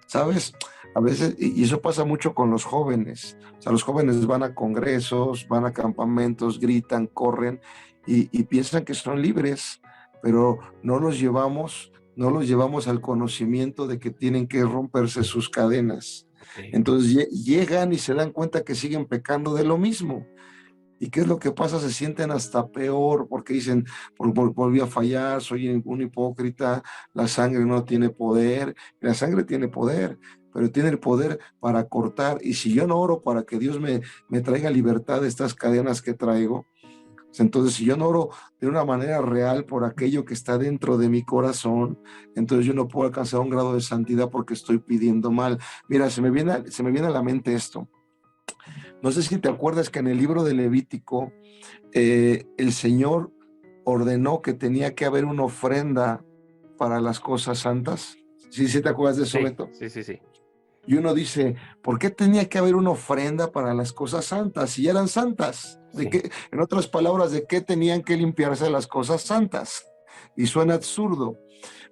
¿sabes? A veces, y eso pasa mucho con los jóvenes, o sea, los jóvenes van a congresos, van a campamentos, gritan, corren y piensan que son libres, pero no los llevamos al conocimiento de que tienen que romperse sus cadenas. Okay. Entonces llegan y se dan cuenta que siguen pecando de lo mismo. ¿Y qué es lo que pasa? Se sienten hasta peor porque dicen, volví a fallar, soy un hipócrita, la sangre no tiene poder. La sangre tiene poder, pero tiene el poder para cortar. Y si yo no oro para que Dios me traiga libertad de estas cadenas que traigo, entonces si yo no oro de una manera real por aquello que está dentro de mi corazón, entonces yo no puedo alcanzar un grado de santidad porque estoy pidiendo mal. Mira, se me viene a la mente esto. No sé si te acuerdas que en el libro de Levítico el Señor ordenó que tenía que haber una ofrenda para las cosas santas. ¿Sí, sí te acuerdas de eso, Sí, Beto? sí. Y uno dice, ¿por qué tenía que haber una ofrenda para las cosas santas si eran santas? Sí. En otras palabras, ¿de qué tenían que limpiarse las cosas santas? Y suena absurdo,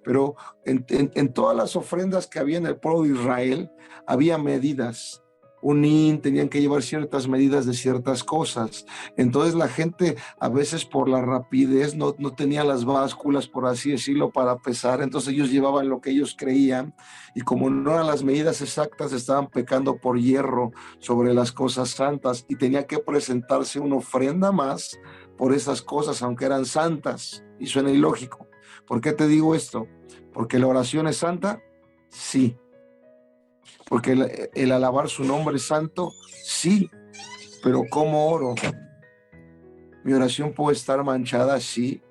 pero en todas las ofrendas que había en el pueblo de Israel había medidas. Tenían que llevar ciertas medidas de ciertas cosas. Entonces la gente a veces por la rapidez no tenía las básculas, por así decirlo, para pesar. Entonces ellos llevaban lo que ellos creían y como no eran las medidas exactas, estaban pecando por hierro sobre las cosas santas y tenía que presentarse una ofrenda más por esas cosas, aunque eran santas. Y suena ilógico. ¿Por qué te digo esto? ¿Porque la oración es santa? Sí. ¿Porque el alabar su nombre santo? Sí. Pero ¿cómo oro? ¿Mi oración puede estar manchada? Sí.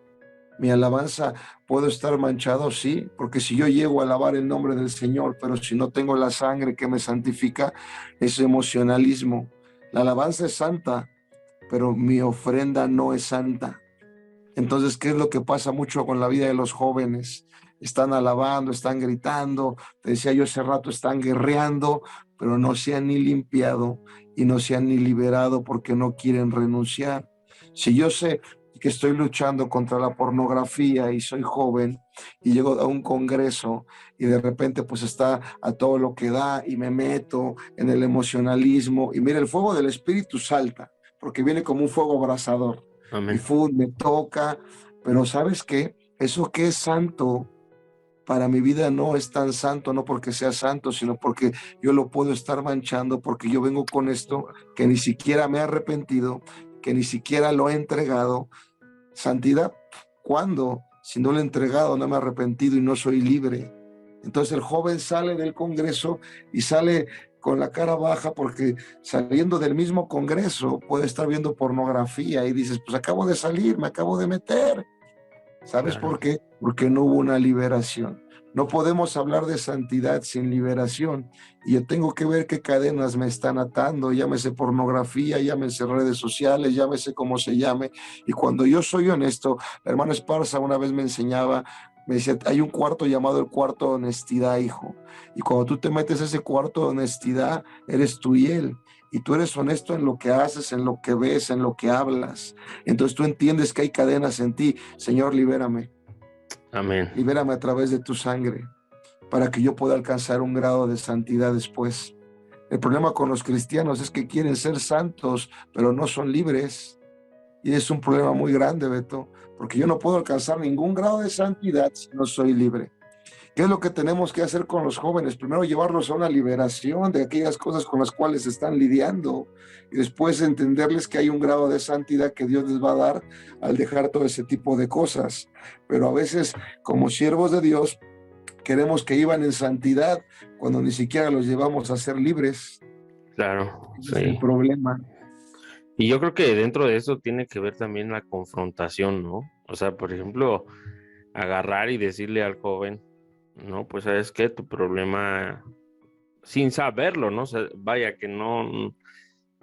¿Mi alabanza puedo estar manchado? Sí. Porque si yo llego a alabar el nombre del Señor, pero si no tengo la sangre que me santifica, es emocionalismo. La alabanza es santa, pero mi ofrenda no es santa. Entonces, ¿qué es lo que pasa mucho con la vida de los jóvenes? Están alabando, están gritando, te decía yo hace rato, están guerreando, pero no se han ni limpiado y no se han ni liberado porque no quieren renunciar. Si yo sé que estoy luchando contra la pornografía y soy joven y llego a un congreso y de repente pues está a todo lo que da y me meto en el emocionalismo y mira, el fuego del espíritu salta porque viene como un fuego abrasador. Y Amén. me toca, pero ¿sabes qué? Eso que es santo para mi vida no es tan santo, no porque sea santo, sino porque yo lo puedo estar manchando, porque yo vengo con esto que ni siquiera me he arrepentido, que ni siquiera lo he entregado. Santidad, ¿cuándo? Si no lo he entregado, no me he arrepentido y no soy libre. Entonces el joven sale del congreso y sale con la cara baja porque saliendo del mismo congreso puede estar viendo pornografía y dices, pues acabo de salir, me acabo de meter. ¿Sabes Claro. por qué? Porque no hubo una liberación. No podemos hablar de santidad sin liberación. Y yo tengo que ver qué cadenas me están atando, llámese pornografía, llámese redes sociales, llámese como se llame. Y cuando yo soy honesto, la hermana Esparza una vez me enseñaba, me decía, hay un cuarto llamado el cuarto de honestidad, hijo. Y cuando tú te metes a ese cuarto de honestidad, eres tú y él. Y tú eres honesto en lo que haces, en lo que ves, en lo que hablas. Entonces tú entiendes que hay cadenas en ti. Señor, libérame. Amén. Libérame a través de tu sangre para que yo pueda alcanzar un grado de santidad después. El problema con los cristianos es que quieren ser santos, pero no son libres. Y es un problema muy grande, Beto, porque yo no puedo alcanzar ningún grado de santidad si no soy libre. ¿Qué es lo que tenemos que hacer con los jóvenes? Primero llevarlos a una liberación de aquellas cosas con las cuales están lidiando y después entenderles que hay un grado de santidad que Dios les va a dar al dejar todo ese tipo de cosas. Pero a veces, como siervos de Dios, queremos que iban en santidad cuando ni siquiera los llevamos a ser libres. Claro, Ese es el sí. problema. Y yo creo que dentro de eso tiene que ver también la confrontación, ¿no? O sea, por ejemplo, agarrar y decirle al joven, no, pues sabes qué, tu problema, sin saberlo, ¿no? O sea, vaya que no,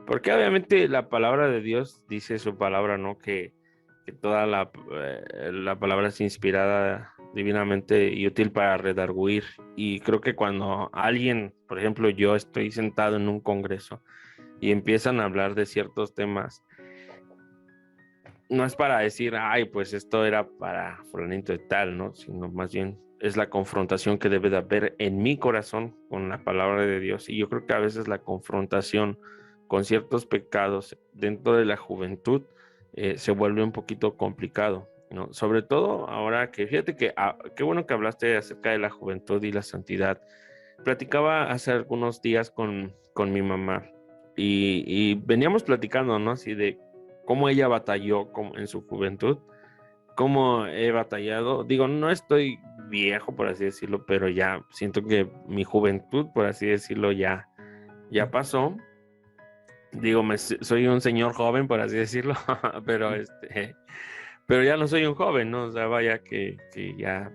porque obviamente la palabra de Dios dice su palabra, ¿no? Que toda la palabra es inspirada divinamente y útil para redarguir. Y creo que cuando alguien, por ejemplo, yo estoy sentado en un congreso y empiezan a hablar de ciertos temas, no es para decir, ay, pues esto era para fulanito de tal, ¿no? Sino más bien es la confrontación que debe de haber en mi corazón con la palabra de Dios. Y yo creo que a veces la confrontación con ciertos pecados dentro de la juventud se vuelve un poquito complicado, ¿no? Sobre todo ahora que, fíjate que, qué bueno que hablaste acerca de la juventud y la santidad. Platicaba hace algunos días con mi mamá y veníamos platicando, ¿no? Así de cómo ella batalló en su juventud, cómo he batallado. Digo, no estoy viejo, por así decirlo, pero ya siento que mi juventud, por así decirlo, ya pasó. Digo, soy un señor joven, por así decirlo, pero pero ya no soy un joven, ¿no? O sea, vaya que ya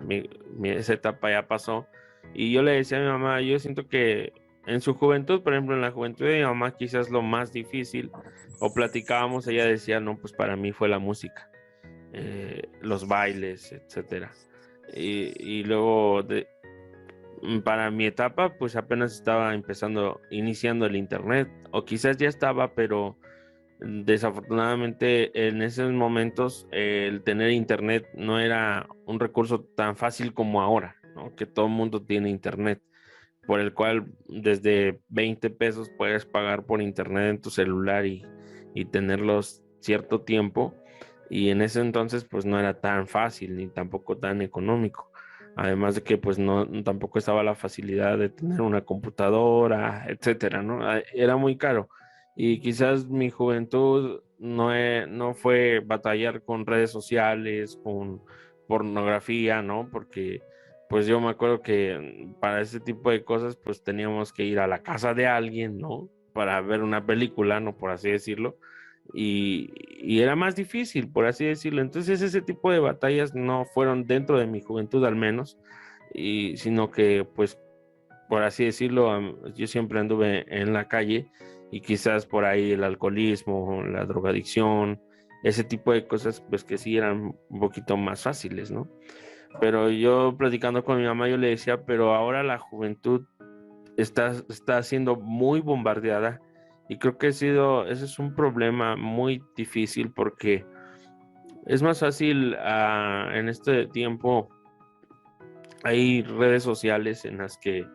esa etapa ya pasó. Y yo le decía a mi mamá, yo siento que en su juventud, por ejemplo, en la juventud de mi mamá, quizás lo más difícil, o platicábamos, ella decía, no, pues para mí fue la música, los bailes, etcétera. Y luego, para mi etapa, pues apenas estaba iniciando el internet, o quizás ya estaba, pero desafortunadamente en esos momentos el tener internet no era un recurso tan fácil como ahora, ¿no? Que todo el mundo tiene internet, por el cual desde 20 pesos puedes pagar por internet en tu celular y tenerlos cierto tiempo. Y en ese entonces pues no era tan fácil ni tampoco tan económico. Además de que pues no tampoco estaba la facilidad de tener una computadora, etcétera, ¿no? Era muy caro. Y quizás mi juventud no fue batallar con redes sociales, con pornografía, ¿no? Porque pues yo me acuerdo que para ese tipo de cosas pues teníamos que ir a la casa de alguien, ¿no? Para ver una película, ¿no? Por así decirlo. Y era más difícil, por así decirlo. Entonces ese tipo de batallas no fueron dentro de mi juventud al menos, sino que pues por así decirlo, yo siempre anduve en la calle y quizás por ahí el alcoholismo, la drogadicción, ese tipo de cosas pues que sí eran un poquito más fáciles, ¿no? Pero yo platicando con mi mamá, yo le decía, pero ahora la juventud está siendo muy bombardeada y creo que ese es un problema muy difícil porque es más fácil en este tiempo, hay redes sociales en las que,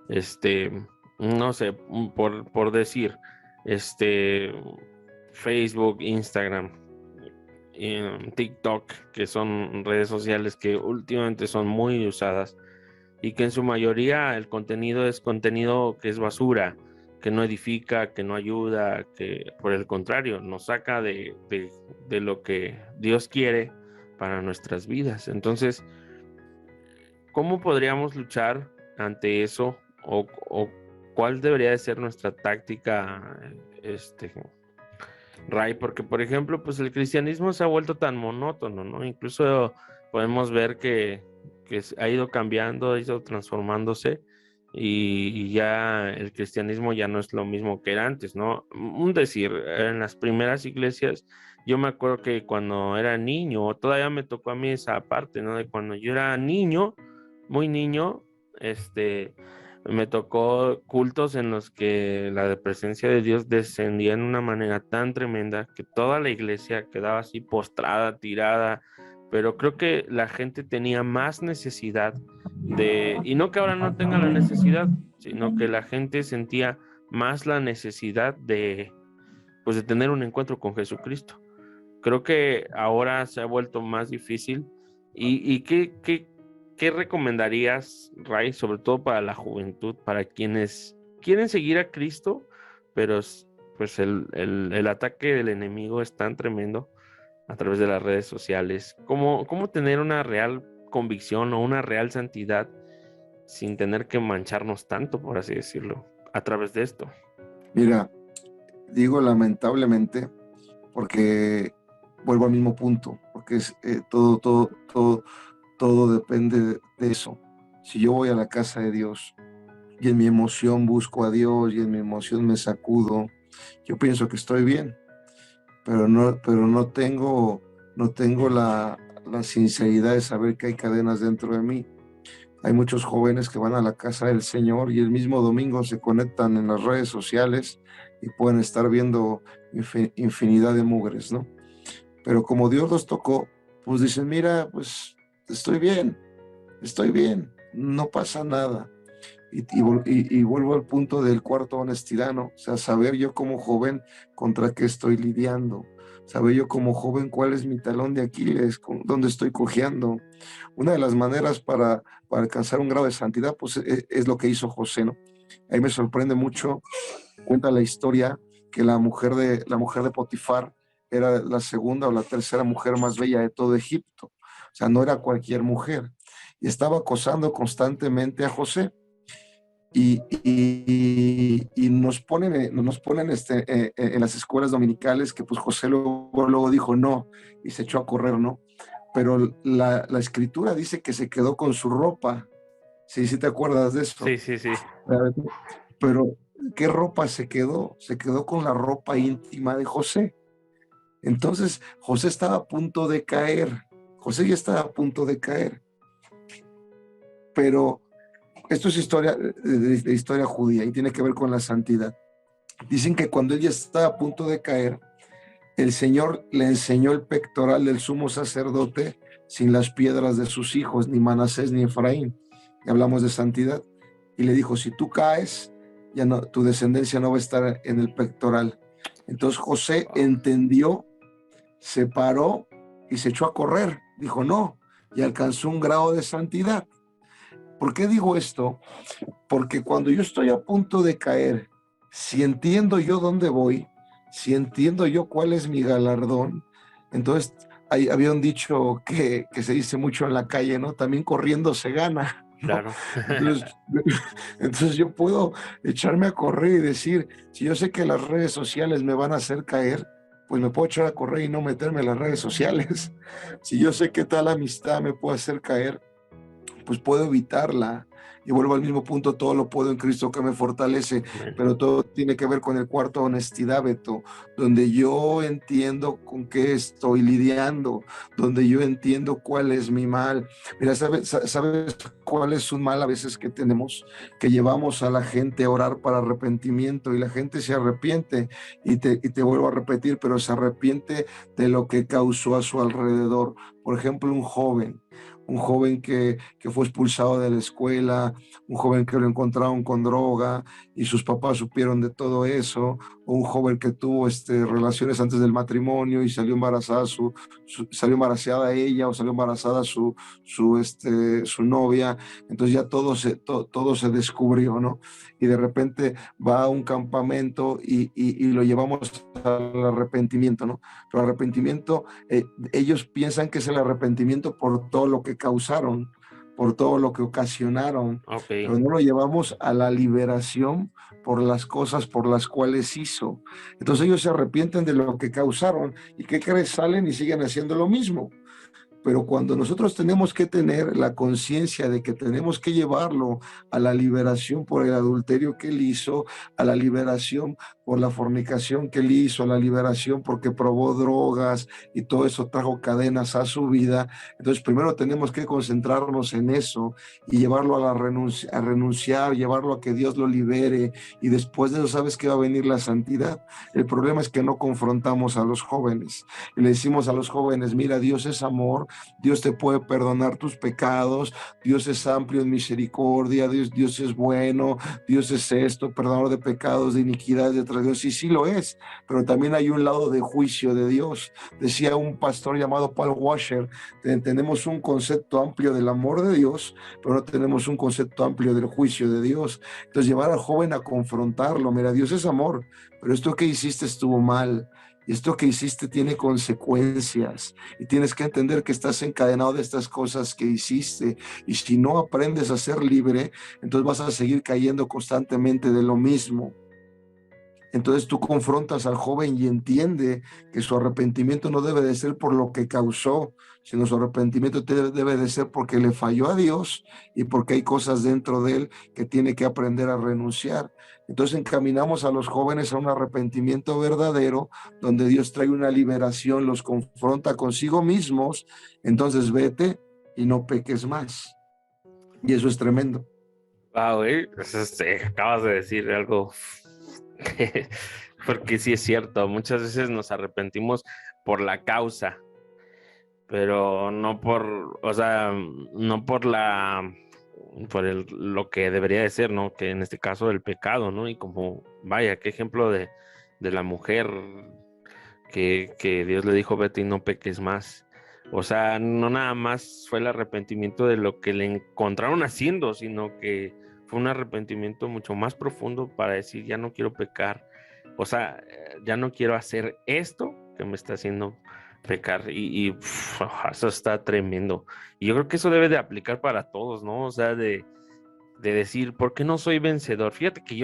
este, no sé, por decir, este, Facebook, Instagram, TikTok, que son redes sociales que últimamente son muy usadas y que en su mayoría el contenido es contenido que es basura, que no edifica, que no ayuda, que por el contrario nos saca de lo que Dios quiere para nuestras vidas. Entonces, ¿cómo podríamos luchar ante eso? O cuál debería de ser nuestra táctica, Ray? Porque, por ejemplo, pues el cristianismo se ha vuelto tan monótono, ¿no? Incluso podemos ver que ha ido cambiando, ha ido transformándose y ya el cristianismo ya no es lo mismo que era antes, ¿no? Un decir, en las primeras iglesias, yo me acuerdo que cuando era niño, todavía me tocó a mí esa parte, ¿no? De cuando yo era niño, muy niño, me tocó cultos en los que la presencia de Dios descendía en una manera tan tremenda que toda la iglesia quedaba así postrada, tirada, pero creo que la gente tenía más necesidad y no que ahora no tenga la necesidad, sino que la gente sentía más la necesidad pues de tener un encuentro con Jesucristo. Creo que ahora se ha vuelto más difícil. ¿Y qué recomendarías, Ray, sobre todo para la juventud, para quienes quieren seguir a Cristo, pero pues el ataque del enemigo es tan tremendo a través de las redes sociales? ¿Cómo tener una real convicción o una real santidad sin tener que mancharnos tanto, por así decirlo, a través de esto? Mira, digo lamentablemente porque vuelvo al mismo punto, porque es todo depende de eso. Si yo voy a la casa de Dios y en mi emoción busco a Dios y en mi emoción me sacudo, yo pienso que estoy bien, pero no tengo la sinceridad de saber que hay cadenas dentro de mí. Hay muchos jóvenes que van a la casa del Señor y el mismo domingo se conectan en las redes sociales y pueden estar viendo infinidad de mugres, ¿no? Pero como Dios los tocó, pues dicen, mira, pues estoy bien, no pasa nada. Y vuelvo al punto del cuarto, honestidad, ¿no? O sea, saber yo como joven contra qué estoy lidiando, saber yo como joven cuál es mi talón de Aquiles, dónde estoy cojeando. Una de las maneras para alcanzar un grado de santidad, pues es lo que hizo José, ¿no? Ahí me sorprende mucho, cuenta la historia que la mujer de Potifar era la segunda o la tercera mujer más bella de todo Egipto. O sea, no era cualquier mujer. Y estaba acosando constantemente a José. Y nos ponen en las escuelas dominicales que pues José luego dijo no y se echó a correr, ¿no? Pero la escritura dice que se quedó con su ropa. Sí, sí te acuerdas de eso. Sí, sí, sí. Pero, ¿qué ropa se quedó? Se quedó con la ropa íntima de José. Entonces, José estaba a punto de caer. José ya estaba a punto de caer. Pero esto es historia de historia judía y tiene que ver con la santidad. Dicen que cuando él ya estaba a punto de caer, el Señor le enseñó el pectoral del sumo sacerdote sin las piedras de sus hijos, ni Manasés ni Efraín. Y hablamos de santidad. Y le dijo, si tú caes, ya no, tu descendencia no va a estar en el pectoral. Entonces José entendió, se paró y se echó a correr. Dijo, no, y alcanzó un grado de santidad. ¿Por qué digo esto? Porque cuando yo estoy a punto de caer, si entiendo yo dónde voy, si entiendo yo cuál es mi galardón, entonces había un dicho que se dice mucho en la calle, ¿no? También corriendo se gana, ¿no? Claro. Entonces, entonces yo puedo echarme a correr y decir, si yo sé que las redes sociales me van a hacer caer, pues me puedo echar a correr y no meterme en las redes sociales. Si yo sé que tal amistad me puede hacer caer, pues puedo evitarla. Y vuelvo al mismo punto, todo lo puedo en Cristo que me fortalece, Amén. pero todo tiene que ver con el cuarto, honestidad, Beto, donde yo entiendo con qué estoy lidiando, donde yo entiendo cuál es mi mal. Mira, ¿sabes cuál es un mal a veces que tenemos? Que llevamos a la gente a orar para arrepentimiento y la gente se arrepiente y te vuelvo a repetir, pero se arrepiente de lo que causó a su alrededor. Por ejemplo, un joven que fue expulsado de la escuela, un joven que lo encontraron con droga y sus papás supieron de todo eso, o un joven que tuvo relaciones antes del matrimonio y salió embarazada salió embarazada ella o salió embarazada su novia, entonces ya todo se descubrió, ¿no? Y de repente va a un campamento y lo llevamos al arrepentimiento, ¿no? Pero arrepentimiento, ellos piensan que es el arrepentimiento por todo lo que causaron, por todo lo que ocasionaron, Ok. pero no lo llevamos a la liberación por las cosas por las cuales hizo. Entonces ellos se arrepienten de lo que causaron y ¿qué crees? Salen y siguen haciendo lo mismo. pero cuando nosotros tenemos que tener la conciencia de que tenemos que llevarlo a la liberación por el adulterio que él hizo, a la liberación por la fornicación que él hizo, a la liberación porque probó drogas y todo eso trajo cadenas a su vida, entonces primero tenemos que concentrarnos en eso y llevarlo a a renunciar, llevarlo a que Dios lo libere, y después de eso, ¿sabes qué va a venir? La santidad. El problema es que no confrontamos a los jóvenes y le decimos a los jóvenes: mira, Dios es amor, Dios te puede perdonar tus pecados, Dios es amplio en misericordia, Dios es bueno, Dios es esto, perdonador de pecados, de iniquidades, de transgresiones. Y sí lo es, pero también hay un lado de juicio de Dios. Decía un pastor llamado Paul Washer: tenemos un concepto amplio del amor de Dios, pero no tenemos un concepto amplio del juicio de Dios. Entonces, llevar al joven a confrontarlo: mira, Dios es amor, pero esto que hiciste estuvo mal, y esto que hiciste tiene consecuencias, y tienes que entender que estás encadenado de estas cosas que hiciste, y si no aprendes a ser libre, entonces vas a seguir cayendo constantemente de lo mismo. Entonces tú confrontas al joven y entiende que su arrepentimiento no debe de ser por lo que causó, sino su arrepentimiento debe de ser porque le falló a Dios y porque hay cosas dentro de él que tiene que aprender a renunciar. Entonces encaminamos a los jóvenes a un arrepentimiento verdadero, donde Dios trae una liberación, los confronta consigo mismos. Entonces vete y no peques más. Y eso es tremendo. Wow, acabas de decir algo. Porque sí es cierto, muchas veces nos arrepentimos por la causa, pero no por, o sea, no por lo que debería de ser, ¿no? Que en este caso el pecado, ¿no? Y como, vaya, qué ejemplo de la mujer que Dios le dijo: vete y no peques más. O sea, no nada más fue el arrepentimiento de lo que le encontraron haciendo, sino que fue un arrepentimiento mucho más profundo para decir: ya no quiero pecar. O sea, ya no quiero hacer esto que me está haciendo pecar. Eso está tremendo. Y yo creo que eso debe de aplicar para todos, ¿no? O sea, de decir: ¿por qué no soy vencedor? Fíjate que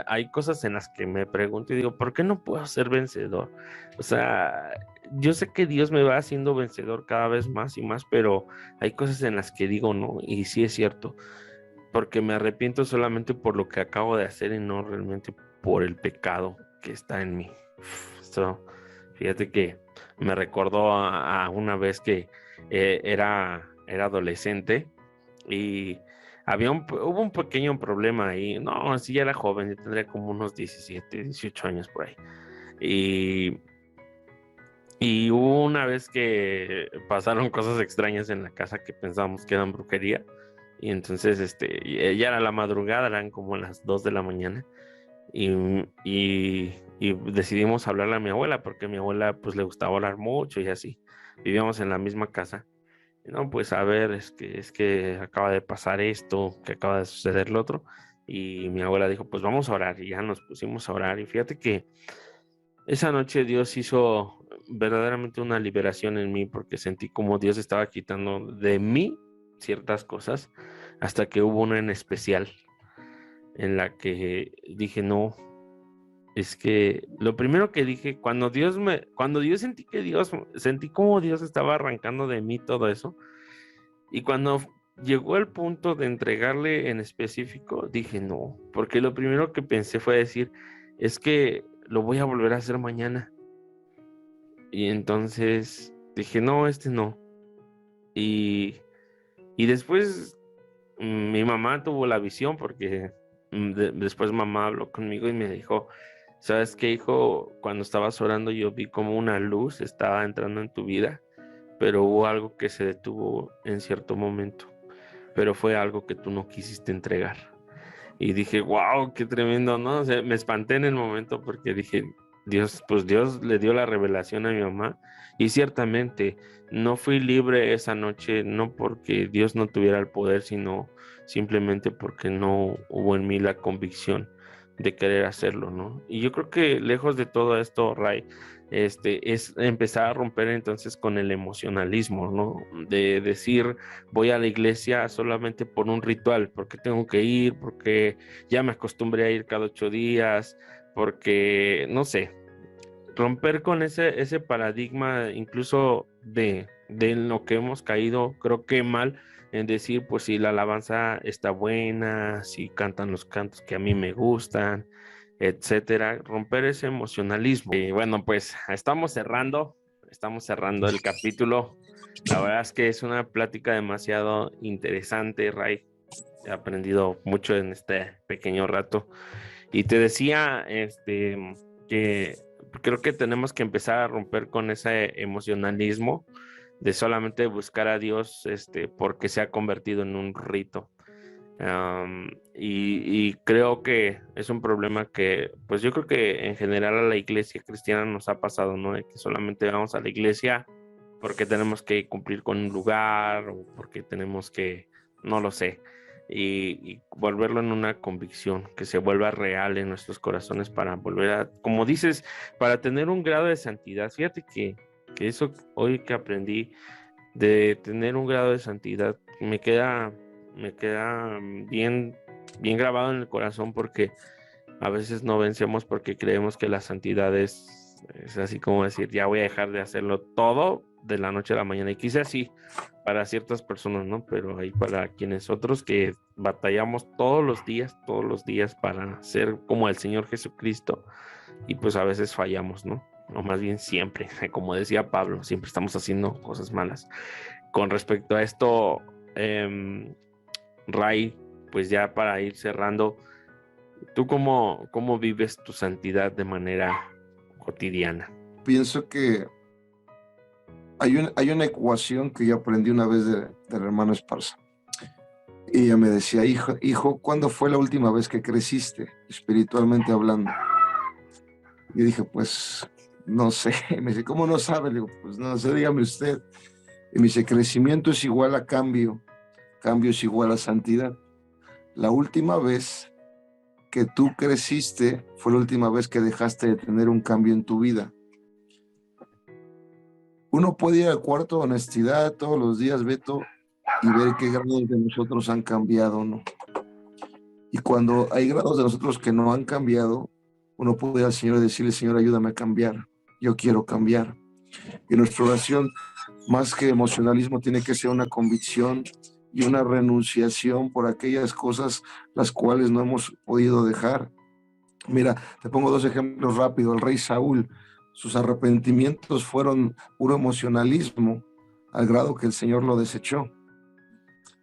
hay cosas en las que me pregunto y digo: ¿por qué no puedo ser vencedor? O sea, yo sé que Dios me va haciendo vencedor cada vez más y más, pero hay cosas en las que digo no, y sí es cierto, porque me arrepiento solamente por lo que acabo de hacer y no realmente por el pecado que está en mí. Esto, fíjate que me recordó a una vez que era adolescente y hubo un pequeño problema ahí. No, sí, ya era joven, yo tendría como unos 17, 18 años por ahí. Y, y hubo una vez que pasaron cosas extrañas en la casa que pensábamos que eran brujería. Y entonces, ya era la madrugada, eran como las 2 de la mañana. Y, y decidimos hablarle a mi abuela, porque a mi abuela pues le gustaba hablar mucho y así. Vivíamos en la misma casa. No, pues a ver, es que acaba de pasar esto, que acaba de suceder lo otro. Y mi abuela dijo: pues vamos a orar. Y ya nos pusimos a orar. Y fíjate que esa noche Dios hizo verdaderamente una liberación en mí, porque sentí como Dios estaba quitando de mí ciertas cosas, hasta que hubo una en especial en la que dije: no, es que lo primero que dije, cuando Dios sentí como Dios estaba arrancando de mí todo eso. Y cuando llegó el punto de entregarle en específico, dije no, porque lo primero que pensé fue decir: es que lo voy a volver a hacer mañana. Y entonces dije: no, no. Y, y después mi mamá tuvo la visión, porque después mamá habló conmigo y me dijo: ¿sabes qué, hijo? Cuando estabas orando yo vi como una luz estaba entrando en tu vida, pero hubo algo que se detuvo en cierto momento, pero fue algo que tú no quisiste entregar. Y dije: wow, qué tremendo, ¿no? O sea, me espanté en el momento porque dije: Dios le dio la revelación a mi mamá, y ciertamente no fui libre esa noche, no porque Dios no tuviera el poder, sino simplemente porque no hubo en mí la convicción de querer hacerlo, ¿no? Y yo creo que lejos de todo esto, Ray, es empezar a romper entonces con el emocionalismo, ¿no? De decir: voy a la iglesia solamente por un ritual, porque tengo que ir, porque ya me acostumbré a ir cada 8 días, porque, no sé, romper con ese paradigma incluso de lo que hemos caído, creo que mal, en decir, pues si la alabanza está buena, si cantan los cantos que a mí me gustan, etcétera, romper ese emocionalismo. Y bueno, pues estamos cerrando el capítulo. La verdad es que es una plática demasiado interesante, Ray. He aprendido mucho en este pequeño rato. Y te decía, que creo que tenemos que empezar a romper con ese emocionalismo de solamente buscar a Dios, porque se ha convertido en un rito. Y creo que es un problema que, pues yo creo que en general a la iglesia cristiana nos ha pasado, ¿no? De que solamente vamos a la iglesia porque tenemos que cumplir con un lugar o porque tenemos que, no lo sé, y volverlo en una convicción, que se vuelva real en nuestros corazones para volver a, como dices, para tener un grado de santidad. Fíjate que eso hoy que aprendí de tener un grado de santidad me queda bien, bien grabado en el corazón porque a veces no vencemos porque creemos que la santidad es así como decir, ya voy a dejar de hacerlo todo de la noche a la mañana. Y quizás sí, para ciertas personas, ¿no? Pero hay para quienes otros que batallamos todos los días para ser como el Señor Jesucristo y pues a veces fallamos, ¿no? O más bien siempre, como decía Pablo, siempre estamos haciendo cosas malas. Con respecto a esto, Ray, pues ya para ir cerrando, ¿tú cómo vives tu santidad de manera cotidiana? Pienso que hay una ecuación que yo aprendí una vez del hermano Esparza. Y ella me decía, hijo, ¿cuándo fue la última vez que creciste, espiritualmente hablando? Y yo dije, pues, no sé. Y me dice, ¿cómo no sabe? Le digo, pues no sé, dígame usted. Y me dice, crecimiento es igual a cambio, cambio es igual a santidad. La última vez que tú creciste fue la última vez que dejaste de tener un cambio en tu vida. Uno puede ir al cuarto de honestidad todos los días, Beto, y ver qué grados de nosotros han cambiado, ¿no? Y cuando hay grados de nosotros que no han cambiado, uno puede ir al Señor y decirle, Señor, ayúdame a cambiar, yo quiero cambiar. Y nuestra oración, más que emocionalismo, tiene que ser una convicción y una renunciación por aquellas cosas las cuales no hemos podido dejar. Mira, te pongo dos ejemplos rápidos. El rey Saúl, sus arrepentimientos fueron puro emocionalismo, al grado que el Señor lo desechó.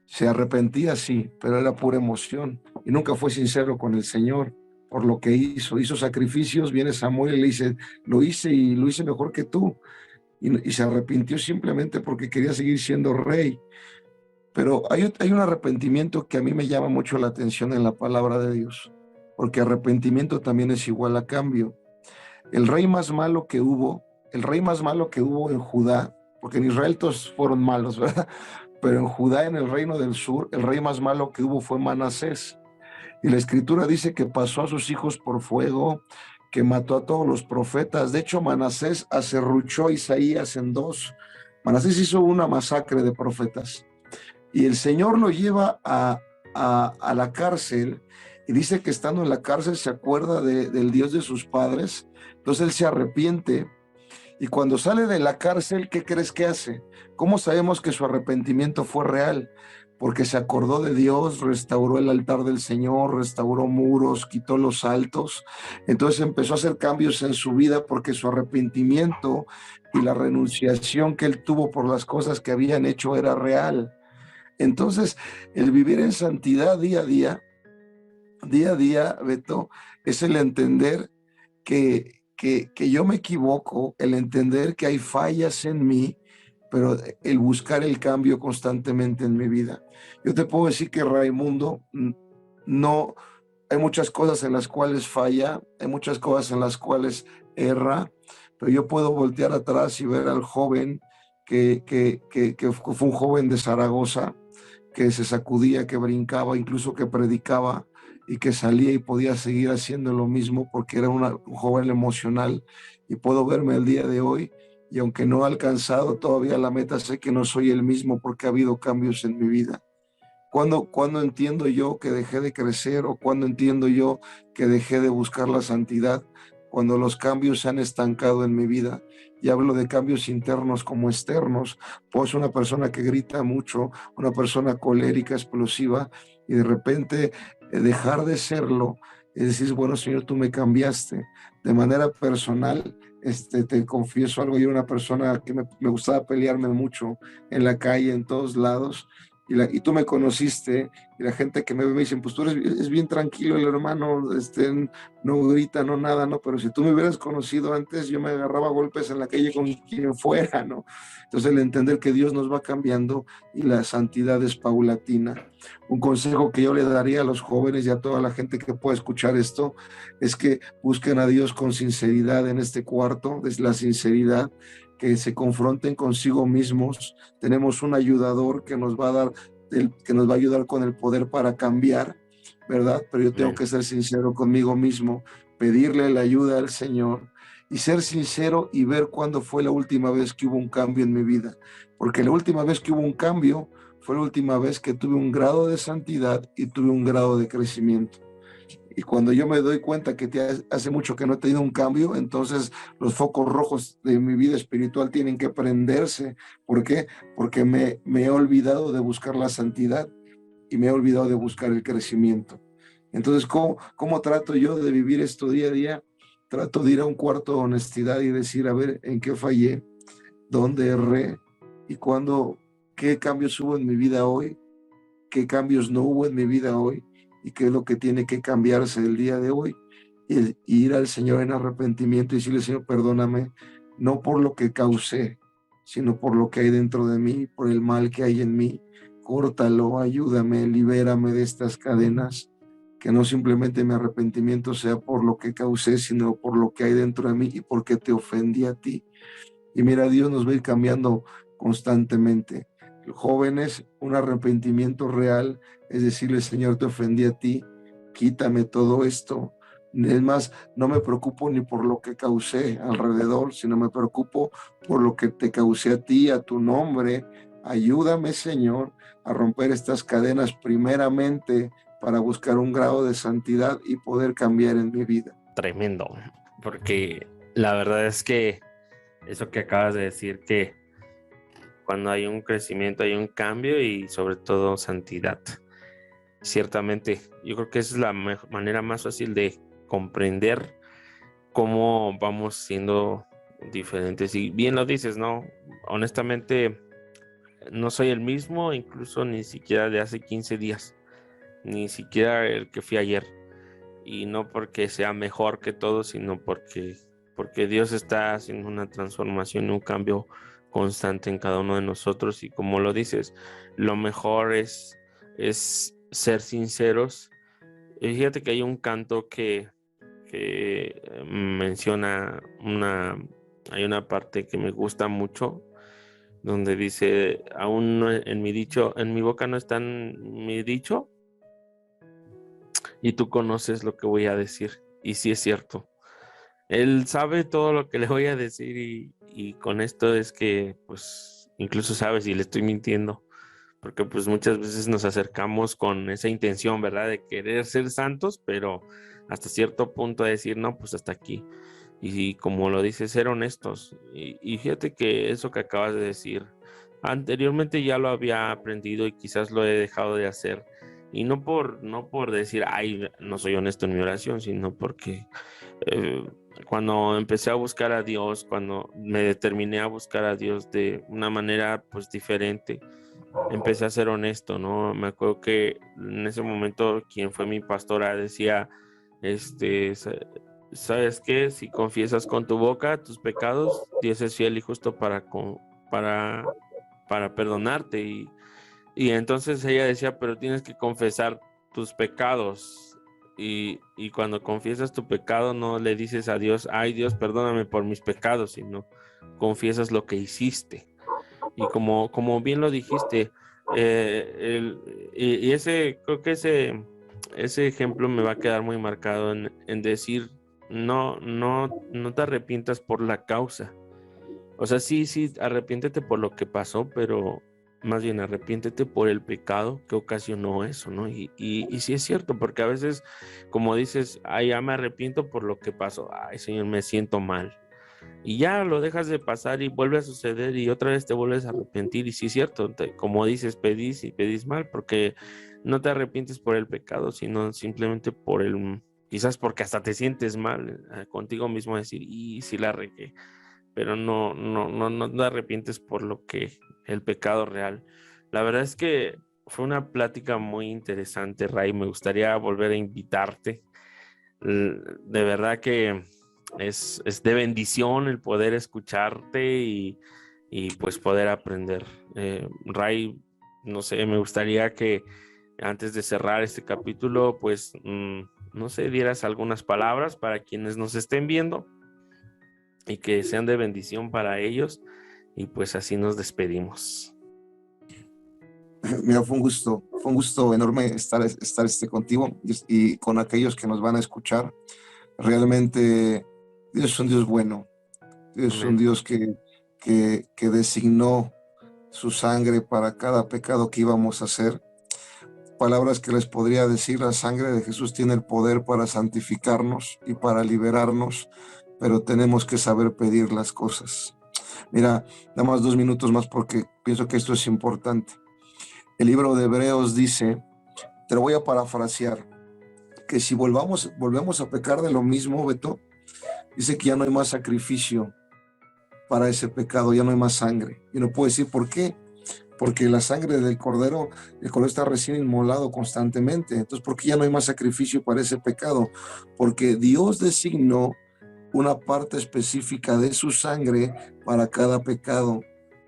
Se arrepentía, sí, pero era pura emoción y nunca fue sincero con el Señor por lo que hizo. Hizo sacrificios, viene Samuel y le dice, lo hice y lo hice mejor que tú. Y se arrepintió simplemente porque quería seguir siendo rey. Pero hay un arrepentimiento que a mí me llama mucho la atención en la palabra de Dios, porque arrepentimiento también es igual a cambio. El rey más malo que hubo, el rey más malo que hubo en Judá, porque en Israel todos fueron malos, ¿verdad? Pero en Judá, en el reino del sur, el rey más malo que hubo fue Manasés. Y la escritura dice que pasó a sus hijos por fuego, que mató a todos los profetas. De hecho, Manasés acerruchó a Isaías en dos. Manasés hizo una masacre de profetas. Y el Señor lo lleva a la cárcel y dice que estando en la cárcel se acuerda del Dios de sus padres. Entonces él se arrepiente y cuando sale de la cárcel, ¿qué crees que hace? ¿Cómo sabemos que su arrepentimiento fue real? Porque se acordó de Dios, restauró el altar del Señor, restauró muros, quitó los altos. Entonces empezó a hacer cambios en su vida porque su arrepentimiento y la renunciación que él tuvo por las cosas que habían hecho era real. Entonces, el vivir en santidad día a día, Beto, es el entender que yo me equivoco, el entender que hay fallas en mí, pero el buscar el cambio constantemente en mi vida. Yo te puedo decir que Raimundo, no, hay muchas cosas en las cuales falla, hay muchas cosas en las cuales erra, pero yo puedo voltear atrás y ver al joven que fue un joven de Zaragoza, que se sacudía, que brincaba, incluso que predicaba y que salía y podía seguir haciendo lo mismo porque era un joven emocional. Y puedo verme el día de hoy y aunque no he alcanzado todavía la meta, sé que no soy el mismo porque ha habido cambios en mi vida. ¿Cuándo entiendo yo que dejé de crecer o cuándo entiendo yo que dejé de buscar la santidad? cuando los cambios se han estancado en mi vida. Y hablo de cambios internos como externos. Pues una persona que grita mucho, una persona colérica, explosiva, y de repente dejar de serlo, y decir, bueno, Señor, tú me cambiaste. De manera personal, te confieso algo, yo era una persona que me gustaba pelearme mucho en la calle, en todos lados, y tú me conociste, y la gente que me ve me dicen, pues tú es bien tranquilo el hermano, no grita, no nada, ¿no? Pero si tú me hubieras conocido antes, yo me agarraba a golpes en la calle con quien fuera, ¿no? Entonces el entender que Dios nos va cambiando y la santidad es paulatina. Un consejo que yo le daría a los jóvenes y a toda la gente que pueda escuchar esto es que busquen a Dios con sinceridad en este cuarto, es la sinceridad, que se confronten consigo mismos. Tenemos un ayudador que nos va a dar, que nos va a ayudar con el poder para cambiar, ¿verdad? Pero yo tengo Amén. que ser sincero conmigo mismo, pedirle la ayuda al Señor y ser sincero y ver cuándo fue la última vez que hubo un cambio en mi vida. Porque la última vez que hubo un cambio fue la última vez que tuve un grado de santidad y tuve un grado de crecimiento. Y cuando yo me doy cuenta que hace mucho que no he tenido un cambio, entonces los focos rojos de mi vida espiritual tienen que prenderse. ¿Por qué? Porque me he olvidado de buscar la santidad y me he olvidado de buscar el crecimiento. Entonces, ¿cómo trato yo de vivir esto día a día? Trato de ir a un cuarto de honestidad y decir, a ver, ¿en qué fallé? ¿Dónde erré? ¿Y qué cambios hubo en mi vida hoy? ¿Qué cambios no hubo en mi vida hoy? ¿Y qué es lo que tiene que cambiarse el día de hoy? Y ir al Señor en arrepentimiento y decirle, Señor, perdóname, no por lo que causé, sino por lo que hay dentro de mí, por el mal que hay en mí. Córtalo, ayúdame, libérame de estas cadenas, que no simplemente mi arrepentimiento sea por lo que causé, sino por lo que hay dentro de mí y porque te ofendí a ti. Y mira, Dios nos va a ir cambiando constantemente. Jóvenes, un arrepentimiento real es decirle, Señor, te ofendí a ti, quítame todo esto. Es más, no me preocupo ni por lo que causé alrededor, sino me preocupo por lo que te causé a ti, a tu nombre. Ayúdame, Señor, a romper estas cadenas primeramente para buscar un grado de santidad y poder cambiar en mi vida. Tremendo, porque la verdad es que eso que acabas de decir, que cuando hay un crecimiento hay un cambio y sobre todo santidad. Ciertamente, yo creo que esa es la manera más fácil de comprender cómo vamos siendo diferentes. Y bien lo dices, ¿no? Honestamente, no soy el mismo, incluso ni siquiera de hace 15 días, ni siquiera el que fui ayer. Y no porque sea mejor que todos, sino porque Dios está haciendo una transformación, un cambio constante en cada uno de nosotros. Y como lo dices, lo mejor es ser sinceros. Y fíjate que hay un canto que menciona hay una parte que me gusta mucho, donde dice, aún no en mi dicho, en mi boca no está mi dicho, y tú conoces lo que voy a decir. Y sí es cierto. Él sabe todo lo que le voy a decir y con esto es que, pues, incluso sabe si le estoy mintiendo, porque pues muchas veces nos acercamos con esa intención, ¿verdad? De querer ser santos, pero hasta cierto punto de decir, no, pues hasta aquí. Y como lo dice, ser honestos. Y fíjate que eso que acabas de decir, anteriormente ya lo había aprendido y quizás lo he dejado de hacer. Y no por decir, ay, no soy honesto en mi oración, sino porque eh, cuando empecé a buscar a Dios, cuando me determiné a buscar a Dios de una manera pues diferente, empecé a ser honesto, ¿no? Me acuerdo que en ese momento quien fue mi pastora decía, este, ¿sabes qué? Si confiesas con tu boca tus pecados, Dios es fiel y justo para, para perdonarte. Y entonces ella decía, pero tienes que confesar tus pecados. Y cuando confiesas tu pecado, no le dices a Dios, ay Dios, perdóname por mis pecados, sino confiesas lo que hiciste. Y como bien lo dijiste, y ese, creo que ese ejemplo me va a quedar muy marcado en decir, no te arrepientas por la causa. O sea, sí, arrepiéntete por lo que pasó, pero más bien arrepiéntete por el pecado que ocasionó eso, ¿no? Y sí es cierto, porque a veces, como dices, ay, ya me arrepiento por lo que pasó, ay, Señor, me siento mal. Y ya lo dejas de pasar y vuelve a suceder y otra vez te vuelves a arrepentir. Y sí es cierto, como dices, pedís y pedís mal, porque no te arrepientes por el pecado, sino simplemente por quizás porque hasta te sientes mal contigo mismo, decir, y si la regué, pero no te arrepientes por lo que el pecado real. La verdad es que fue una plática muy interesante, Ray. Me gustaría volver a invitarte. De verdad que es de bendición el poder escucharte y pues poder aprender. Ray, no sé, me gustaría que antes de cerrar este capítulo, pues, no sé, dieras algunas palabras para quienes nos estén viendo y que sean de bendición para ellos y pues así nos despedimos. Mira, fue un gusto enorme estar contigo y con aquellos que nos van a escuchar. Realmente Dios es un Dios bueno, Dios es un Amén. Dios que designó su sangre para cada pecado que íbamos a hacer. Palabras que les podría decir: la sangre de Jesús tiene el poder para santificarnos y para liberarnos, pero tenemos que saber pedir las cosas. Mira, nada más 2 minutos más porque pienso que esto es importante. El libro de Hebreos dice, te lo voy a parafrasear, que si volvemos a pecar de lo mismo, Beto, dice que ya no hay más sacrificio para ese pecado, ya no hay más sangre. Y no puedo decir por qué, porque la sangre del cordero, el cordero está recién inmolado constantemente. Entonces, ¿por qué ya no hay más sacrificio para ese pecado? Porque Dios designó una parte específica de su sangre para cada pecado.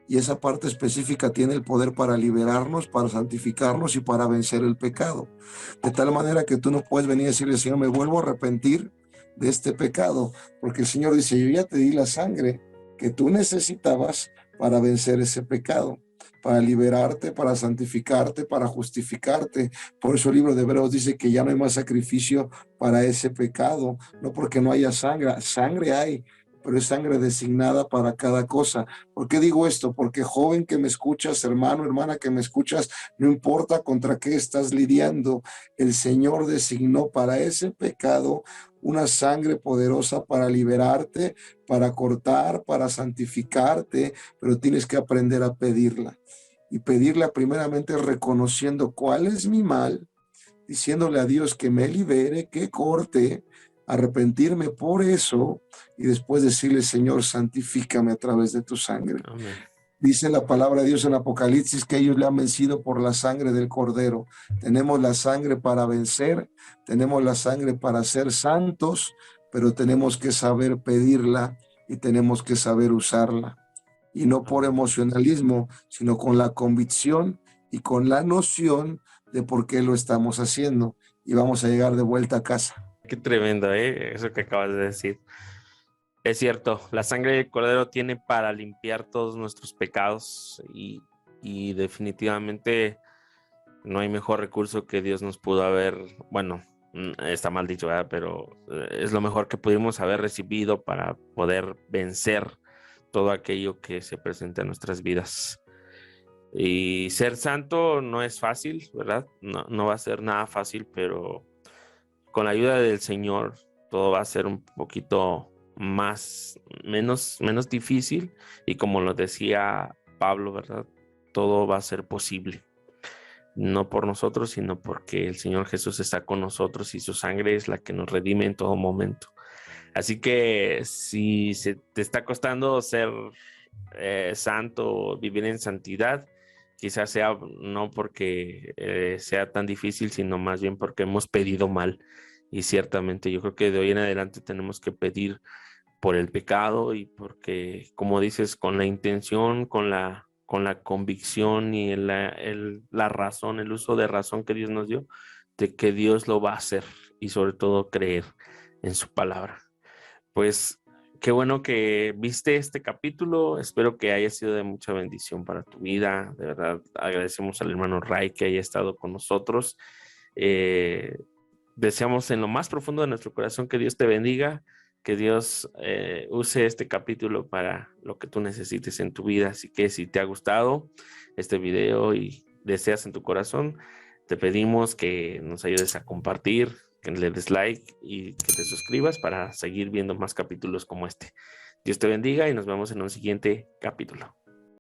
Y esa parte específica tiene el poder para liberarnos, para santificarnos y para vencer el pecado. De tal manera que tú no puedes venir y decirle, Señor, me vuelvo a arrepentir de este pecado, porque el Señor dice, yo ya te di la sangre que tú necesitabas para vencer ese pecado, para liberarte, para santificarte, para justificarte. Por eso el libro de Hebreos dice que ya no hay más sacrificio para ese pecado, no porque no haya sangre, sangre hay, pero es sangre designada para cada cosa. ¿Por qué digo esto? Porque joven que me escuchas, hermano, hermana que me escuchas, no importa contra qué estás lidiando, el Señor designó para ese pecado una sangre poderosa para liberarte, para cortar, para santificarte, pero tienes que aprender a pedirla. Y pedirla primeramente reconociendo cuál es mi mal, diciéndole a Dios que me libere, que corte, arrepentirme por eso y después decirle, Señor, santifícame a través de tu sangre. Amén. Dice la palabra de Dios en Apocalipsis que ellos le han vencido por la sangre del Cordero. Tenemos la sangre para vencer, tenemos la sangre para ser santos, pero tenemos que saber pedirla y tenemos que saber usarla. Y no por Amén. emocionalismo, sino con la convicción y con la noción de por qué lo estamos haciendo. Y vamos a llegar de vuelta a casa. Qué tremendo, eso que acabas de decir. Es cierto, la sangre del cordero tiene para limpiar todos nuestros pecados y definitivamente no hay mejor recurso que Dios nos pudo haber, bueno, está mal dicho, ¿verdad? Pero es lo mejor que pudimos haber recibido para poder vencer todo aquello que se presenta en nuestras vidas. Y ser santo no es fácil, ¿verdad? No va a ser nada fácil, pero con la ayuda del Señor todo va a ser un poquito menos difícil y como lo decía Pablo, ¿verdad? Todo va a ser posible. No por nosotros, sino porque el Señor Jesús está con nosotros y su sangre es la que nos redime en todo momento. Así que si se te está costando ser santo, vivir en santidad, quizás sea no porque sea tan difícil, sino más bien porque hemos pedido mal. Y ciertamente yo creo que de hoy en adelante tenemos que pedir por el pecado y porque, como dices, con la intención, con la convicción y la razón, el uso de razón que Dios nos dio, de que Dios lo va a hacer y sobre todo creer en su palabra. Pues qué bueno que viste este capítulo. Espero que haya sido de mucha bendición para tu vida. De verdad, agradecemos al hermano Ray que haya estado con nosotros. Eh, Deseamos en lo más profundo de nuestro corazón que Dios te bendiga. que Dios use este capítulo para lo que tú necesites en tu vida. Así que si te ha gustado este video y deseas en tu corazón, te pedimos que nos ayudes a compartir, que le des like y que te suscribas para seguir viendo más capítulos como este. Dios te bendiga y nos vemos en un siguiente capítulo.